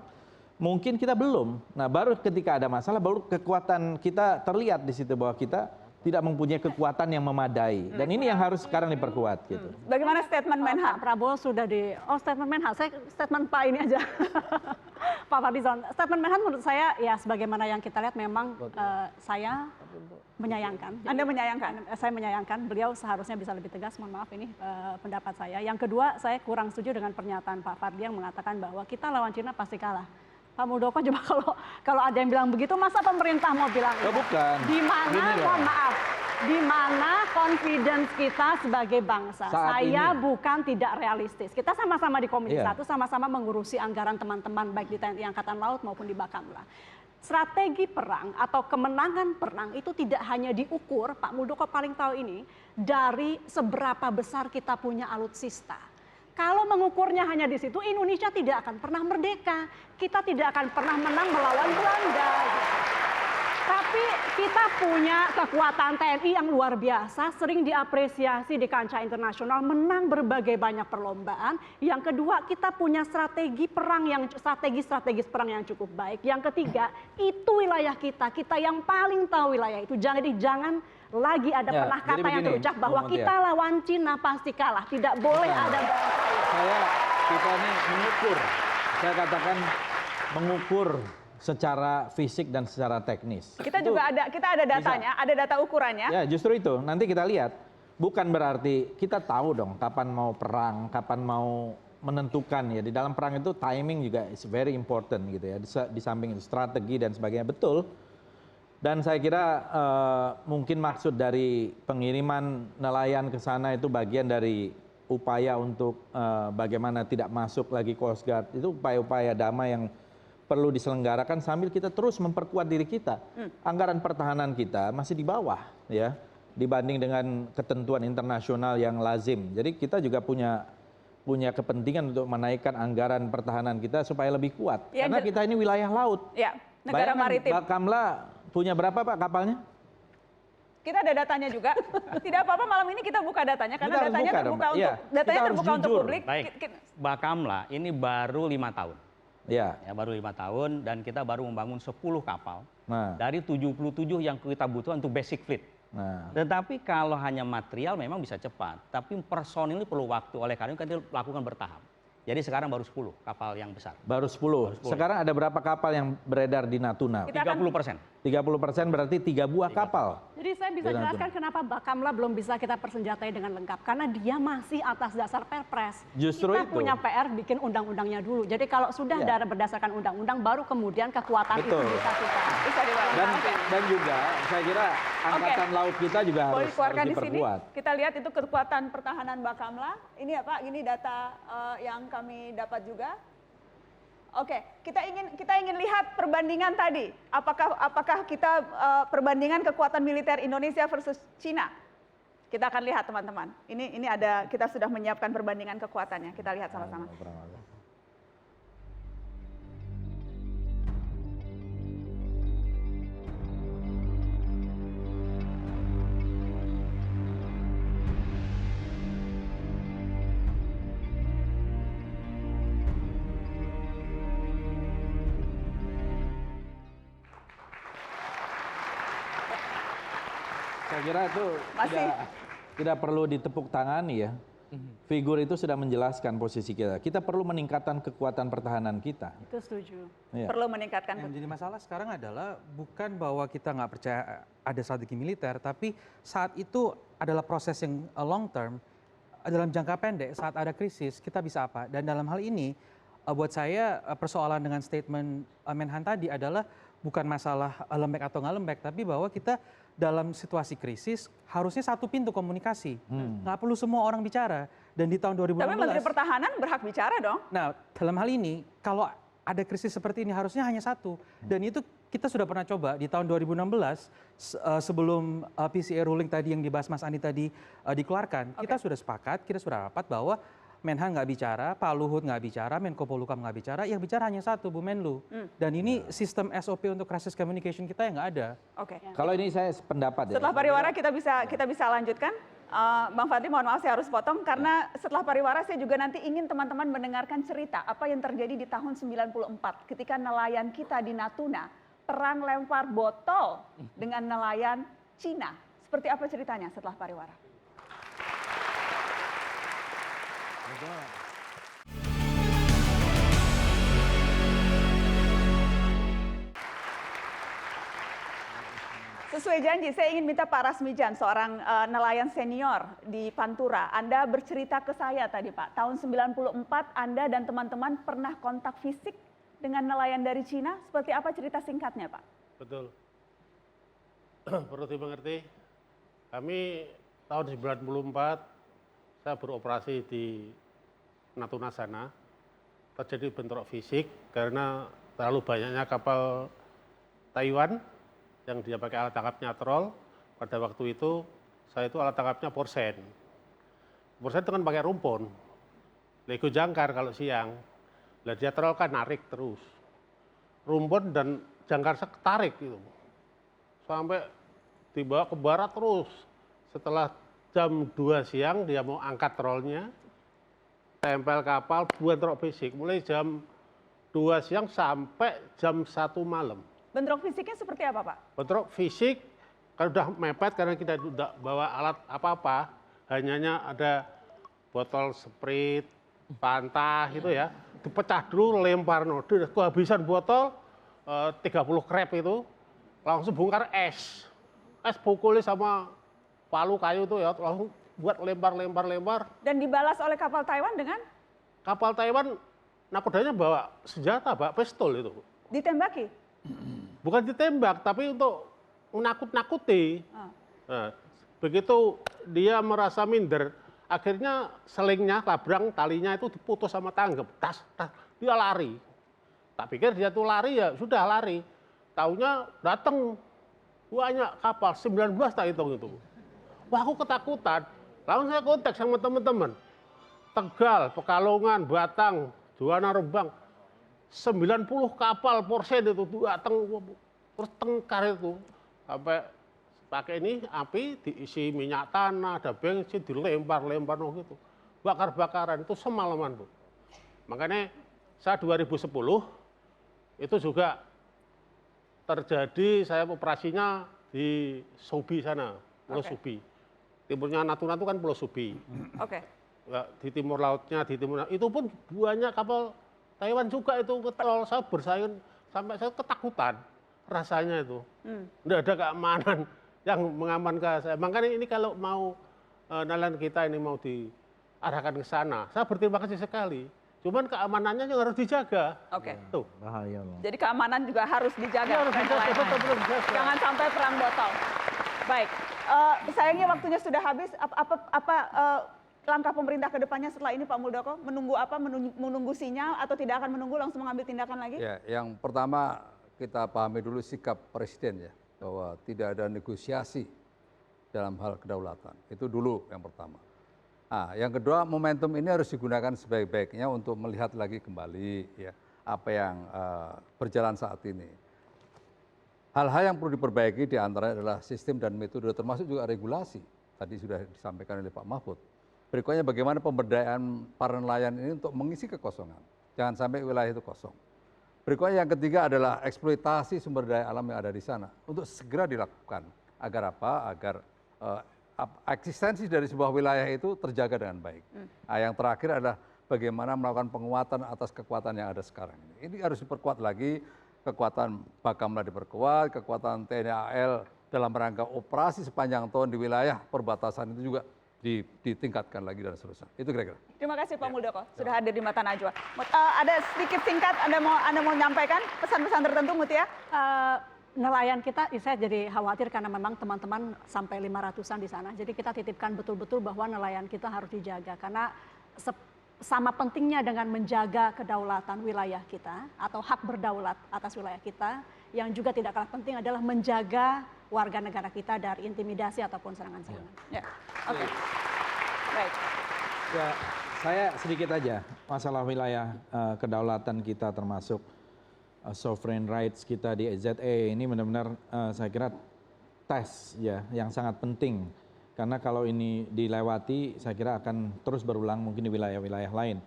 mungkin kita belum. Nah baru ketika ada masalah, baru kekuatan kita terlihat di situ bahwa kita tidak mempunyai kekuatan yang memadai. Dan ini yang harus sekarang diperkuat gitu. Bagaimana statement Menhan? Pak Prabowo sudah statement Menhan, saya statement Pak ini aja. Pak Fadlizon, statement Menhan menurut saya ya sebagaimana yang kita lihat memang saya menyayangkan. Anda menyayangkan? Saya menyayangkan, beliau seharusnya bisa lebih tegas, mohon maaf ini pendapat saya. Yang kedua, saya kurang setuju dengan pernyataan Pak Fadli yang mengatakan bahwa kita lawan Cina pasti kalah. Pak Muldoko coba kalau ada yang bilang begitu, masa pemerintah mau bilang itu? Bukan. Di mana, mohon maaf, di mana confidence kita sebagai bangsa? Saya bukan tidak realistis. Kita sama-sama di Komisi 1, sama-sama mengurusi anggaran teman-teman baik di TNI Angkatan Laut maupun di Bakamla. Strategi perang atau kemenangan perang itu tidak hanya diukur, Pak Muldoko paling tahu ini, dari seberapa besar kita punya alutsista. Kalau mengukurnya hanya di situ, Indonesia tidak akan pernah merdeka. Kita tidak akan pernah menang melawan Belanda. Tapi kita punya kekuatan TNI yang luar biasa, sering diapresiasi di kancah internasional, menang berbagai banyak perlombaan. Yang kedua, kita punya strategi strategis perang yang cukup baik. Yang ketiga, itu wilayah kita yang paling tahu wilayah itu. Jangan lagi ada pernah kata yang terucap bahwa kita lawan Cina pasti kalah. Tidak boleh ada bahasa. Kita ini mengukur, saya katakan mengukur secara fisik dan secara teknis. Kita ada datanya, ada data ukurannya. Ya, justru itu. Nanti kita lihat. Bukan berarti kita tahu dong kapan mau perang, kapan mau menentukan ya. Di dalam perang itu timing juga is very important gitu ya. Di samping itu strategi dan sebagainya, betul. Dan saya kira mungkin maksud dari pengiriman nelayan ke sana itu bagian dari upaya untuk bagaimana tidak masuk lagi Coast Guard. Itu upaya-upaya damai yang perlu diselenggarakan sambil kita terus memperkuat diri kita. Anggaran pertahanan kita masih di bawah ya dibanding dengan ketentuan internasional yang lazim. Jadi kita juga punya kepentingan untuk menaikkan anggaran pertahanan kita supaya lebih kuat. Ya, karena kita ini wilayah laut. Ya, negara maritim. Bakamla punya berapa Pak kapalnya? Kita ada datanya juga. Tidak apa-apa malam ini kita buka datanya karena datanya terbuka untuk publik. Baik. Bakamla ini baru 5 tahun. Ya, baru 5 tahun dan kita baru membangun 10 kapal dari 77 yang kita butuhkan untuk basic fleet. Tetapi kalau hanya material memang bisa cepat, tapi personil ini perlu waktu. Oleh karena itu kita lakukan bertahap. Jadi sekarang baru 10 kapal yang besar. Baru 10. Sekarang ada berapa kapal yang beredar di Natuna? 30%. 30% berarti 3 buah kapal. Jadi saya bisa jelaskan kenapa Bakamla belum bisa kita persenjatai dengan lengkap. Karena dia masih atas dasar Perpres. Justru kita punya PR bikin undang-undangnya dulu. Jadi kalau sudah berdasarkan undang-undang, baru kemudian kekuatan itu bisa kita. Dan juga saya kira Angkatan Laut kita juga harus diperkuat. Kita lihat itu kekuatan pertahanan Bakamla. Ini ya Pak, ini data yang kami dapat juga. Oke, kita ingin lihat perbandingan tadi. Apakah kita perbandingan kekuatan militer Indonesia versus Cina? Kita akan lihat teman-teman. Ini ada, kita sudah menyiapkan perbandingan kekuatannya. Kita lihat sama-sama. Saya kira itu tidak perlu ditepuk tangani ya. Figur itu sudah menjelaskan posisi kita. Kita perlu meningkatkan kekuatan pertahanan kita. Itu setuju. Ya. Perlu meningkatkan. Yang jadi masalah sekarang adalah bukan bahwa kita nggak percaya ada strategi militer, tapi saat itu adalah proses yang long term, dalam jangka pendek saat ada krisis kita bisa apa. Dan dalam hal ini buat saya persoalan dengan statement Menhan tadi adalah bukan masalah lembek atau nggak lembek, tapi bahwa kita dalam situasi krisis harusnya satu pintu komunikasi. Nggak perlu semua orang bicara. Dan di tahun 2016... Tapi Menteri Pertahanan berhak bicara dong. Nah, dalam hal ini, kalau ada krisis seperti ini harusnya hanya satu. Dan itu kita sudah pernah coba di tahun 2016, sebelum PCA ruling tadi yang dibahas Mas Andi tadi dikeluarkan, kita sudah sepakat, kita sudah rapat bahwa Menhan nggak bicara, Pak Luhut nggak bicara, Menko Polhukam nggak bicara, yang bicara hanya satu, Bu Menlu. Dan ini sistem SOP untuk crisis communication kita yang nggak ada. Oke. Kalau ini saya pendapat ya. Setelah pariwara kita bisa lanjutkan. Bang Fadli, mohon maaf saya harus potong karena setelah pariwara saya juga nanti ingin teman-teman mendengarkan cerita apa yang terjadi di tahun 94 ketika nelayan kita di Natuna perang lempar botol dengan nelayan Cina. Seperti apa ceritanya setelah pariwara? Sesuai janji, saya ingin minta Pak Rasmijan, seorang nelayan senior di Pantura. Anda bercerita ke saya tadi Pak, tahun 94 Anda dan teman-teman pernah kontak fisik dengan nelayan dari Cina. Seperti apa cerita singkatnya Pak? Betul. Perlu dimengerti, kami tahun 94 saya beroperasi di Natuna sana. Terjadi bentrok fisik karena terlalu banyaknya kapal Taiwan yang dia pakai alat tangkapnya troll. Pada waktu itu saya itu alat tangkapnya porsen. Porsen itu kan pakai rumpon, lego jangkar kalau siang. Lah dia troll kan narik terus, rumpon dan jangkar tarik gitu, sampai dibawa ke barat terus. Setelah jam 2 siang dia mau angkat trollnya, tempel kapal buat bentrok fisik mulai jam 2 siang sampai jam 1 malam. Bentrok fisiknya seperti apa Pak? Bentrok fisik kalau udah mepet karena kita tidak bawa alat apa-apa, hanya ada botol sprit, pantah gitu ya, dipecah dulu lempar, kehabisan botol 30 krep itu langsung bongkar es pukulnya sama palu kayu itu ya, langsung buat lempar. Dan dibalas oleh kapal Taiwan dengan? Kapal Taiwan nakodanya bawa senjata, bawa pistol itu. Ditembaki? Bukan ditembak, tapi untuk menakut-nakuti. Nah, begitu dia merasa minder, akhirnya selingnya, labrang, talinya itu diputus sama tanggap. Tas, dia lari. Tak pikir dia tuh lari ya, sudah lari. Taunya datang banyak kapal, 19 tak hitung itu. Wah aku ketakutan. Lalu saya kontak sama teman-teman. Tegal, Pekalongan, Batang, Juwana, Rembang. 90 kapal porsen itu datang, terus tengkar itu. Sampai pakai ini api, diisi minyak tanah, ada bensin, dilempar-lempar gitu. Bakar-bakaran, itu semalaman Bu. Makanya saya 2010, itu juga terjadi, saya operasinya di Subi sana, Pulau Subi. Timurnya Natuna itu kan Pulau Subi. Oke. Di timur lautnya, itu pun banyak kapal Taiwan juga itu ketol. Saya bersaing sampai saya ketakutan rasanya itu. Tidak ada keamanan yang mengamankan saya. Makanya ini kalau mau nelayan kita ini mau diarahkan ke sana, saya berterima kasih sekali. Cuman keamanannya yang harus dijaga. Oke. Tuh. Bahaya loh. Jadi keamanan juga harus dijaga. Harus dijaga, betul. Jangan sampai perang botol. Baik, sayangnya waktunya sudah habis. Apa langkah pemerintah ke depannya setelah ini Pak Muldoko? Menunggu apa? Menunggu sinyal atau tidak akan menunggu langsung mengambil tindakan lagi? Ya, yang pertama kita pahami dulu sikap Presiden ya, bahwa tidak ada negosiasi dalam hal kedaulatan. Itu dulu yang pertama. Nah, yang kedua, momentum ini harus digunakan sebaik-baiknya untuk melihat lagi kembali ya apa yang berjalan saat ini. Hal-hal yang perlu diperbaiki diantaranya adalah sistem dan metode, termasuk juga regulasi. Tadi sudah disampaikan oleh Pak Mahfud. Berikutnya bagaimana pemberdayaan para nelayan ini untuk mengisi kekosongan. Jangan sampai wilayah itu kosong. Berikutnya yang ketiga adalah eksploitasi sumber daya alam yang ada di sana. Untuk segera dilakukan. Agar apa? Agar eksistensi dari sebuah wilayah itu terjaga dengan baik. Nah, yang terakhir adalah bagaimana melakukan penguatan atas kekuatan yang ada sekarang ini. Ini harus diperkuat lagi, kekuatan Bakamla diperkuat, kekuatan TNI AL dalam rangka operasi sepanjang tahun di wilayah perbatasan itu juga ditingkatkan lagi dan seterusnya. Itu kira-kira. Terima kasih Pak Muldoko sudah hadir di Mata Najwa. Ada sedikit singkat Anda mau nyampaikan pesan-pesan tertentu Mutia? Nelayan kita, saya jadi khawatir karena memang teman-teman sampai 500-an di sana. Jadi kita titipkan betul-betul bahwa nelayan kita harus dijaga karena sama pentingnya dengan menjaga kedaulatan wilayah kita atau hak berdaulat atas wilayah kita, yang juga tidak kalah penting adalah menjaga warga negara kita dari intimidasi ataupun serangan-serangan. Ya, oke. Baik. Ya, saya sedikit aja masalah wilayah kedaulatan kita termasuk sovereign rights kita di EZE ini benar-benar saya kira tes ya yang sangat penting. Karena kalau ini dilewati, saya kira akan terus berulang mungkin di wilayah-wilayah lain.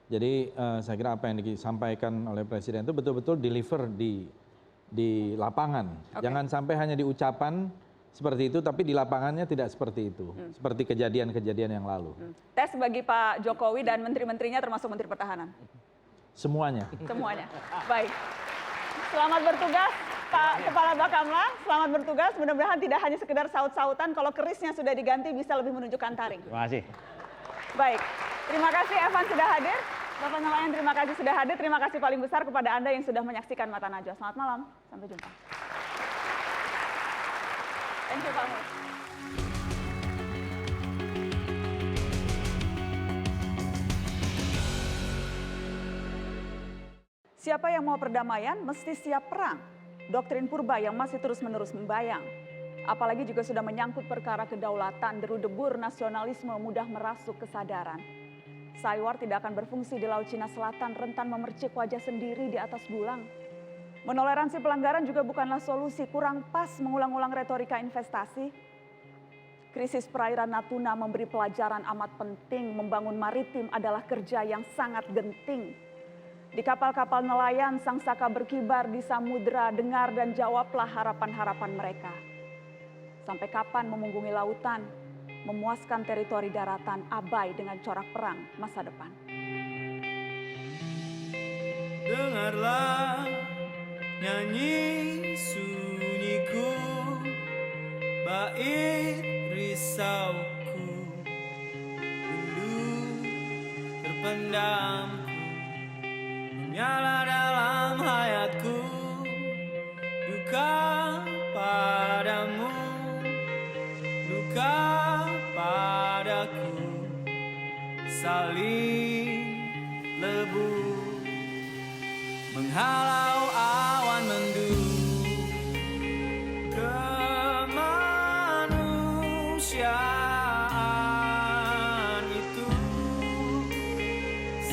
Jadi saya kira apa yang disampaikan oleh Presiden itu betul-betul deliver di lapangan. Jangan sampai hanya di ucapan, seperti itu, tapi di lapangannya tidak seperti itu, seperti kejadian-kejadian yang lalu. Tes bagi Pak Jokowi dan menteri-menterinya termasuk Menteri Pertahanan? Semuanya. Semuanya. Baik. Selamat bertugas Pak Kepala Bakamla, selamat bertugas. Mudah-mudahan tidak hanya sekedar saut-sautan, kalau kerisnya sudah diganti bisa lebih menunjukkan taring. Terima kasih. Baik, terima kasih Evan sudah hadir. Bapak nelayan terima kasih sudah hadir. Terima kasih paling besar kepada Anda yang sudah menyaksikan Mata Najwa. Selamat malam, sampai jumpa. Thank you Pak Mus. Siapa yang mau perdamaian mesti siap perang. Doktrin purba yang masih terus-menerus membayang. Apalagi juga sudah menyangkut perkara kedaulatan, deru-debur nasionalisme mudah merasuk kesadaran. Saiwar tidak akan berfungsi di Laut Cina Selatan rentan memercik wajah sendiri di atas bulang. Menoleransi pelanggaran juga bukanlah solusi, kurang pas mengulang-ulang retorika investasi. Krisis perairan Natuna memberi pelajaran amat penting, membangun maritim adalah kerja yang sangat genting. Di kapal-kapal nelayan, sang saka berkibar di samudera, dengar dan jawablah harapan-harapan mereka. Sampai kapan memunggungi lautan, memuaskan teritori daratan, abai dengan corak perang masa depan. Dengarlah nyanyi sunyiku, bait risauku, rindu terpendamku, menyala dalam hayatku, duka padamu, duka padaku, saling lebu menghalau awan mendung. Kemanusiaan itu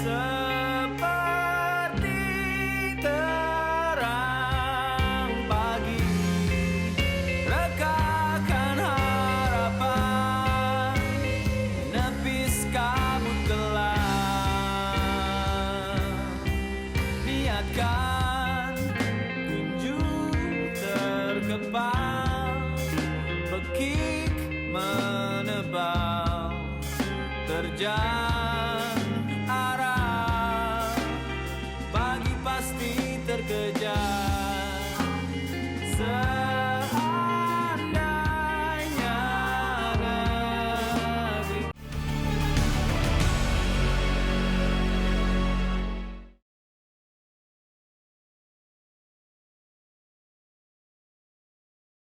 seperti terang pagi, rekahkan harapan, menepis kabut gelap, niatkan kunjung terkepal, bekik menebal, terjang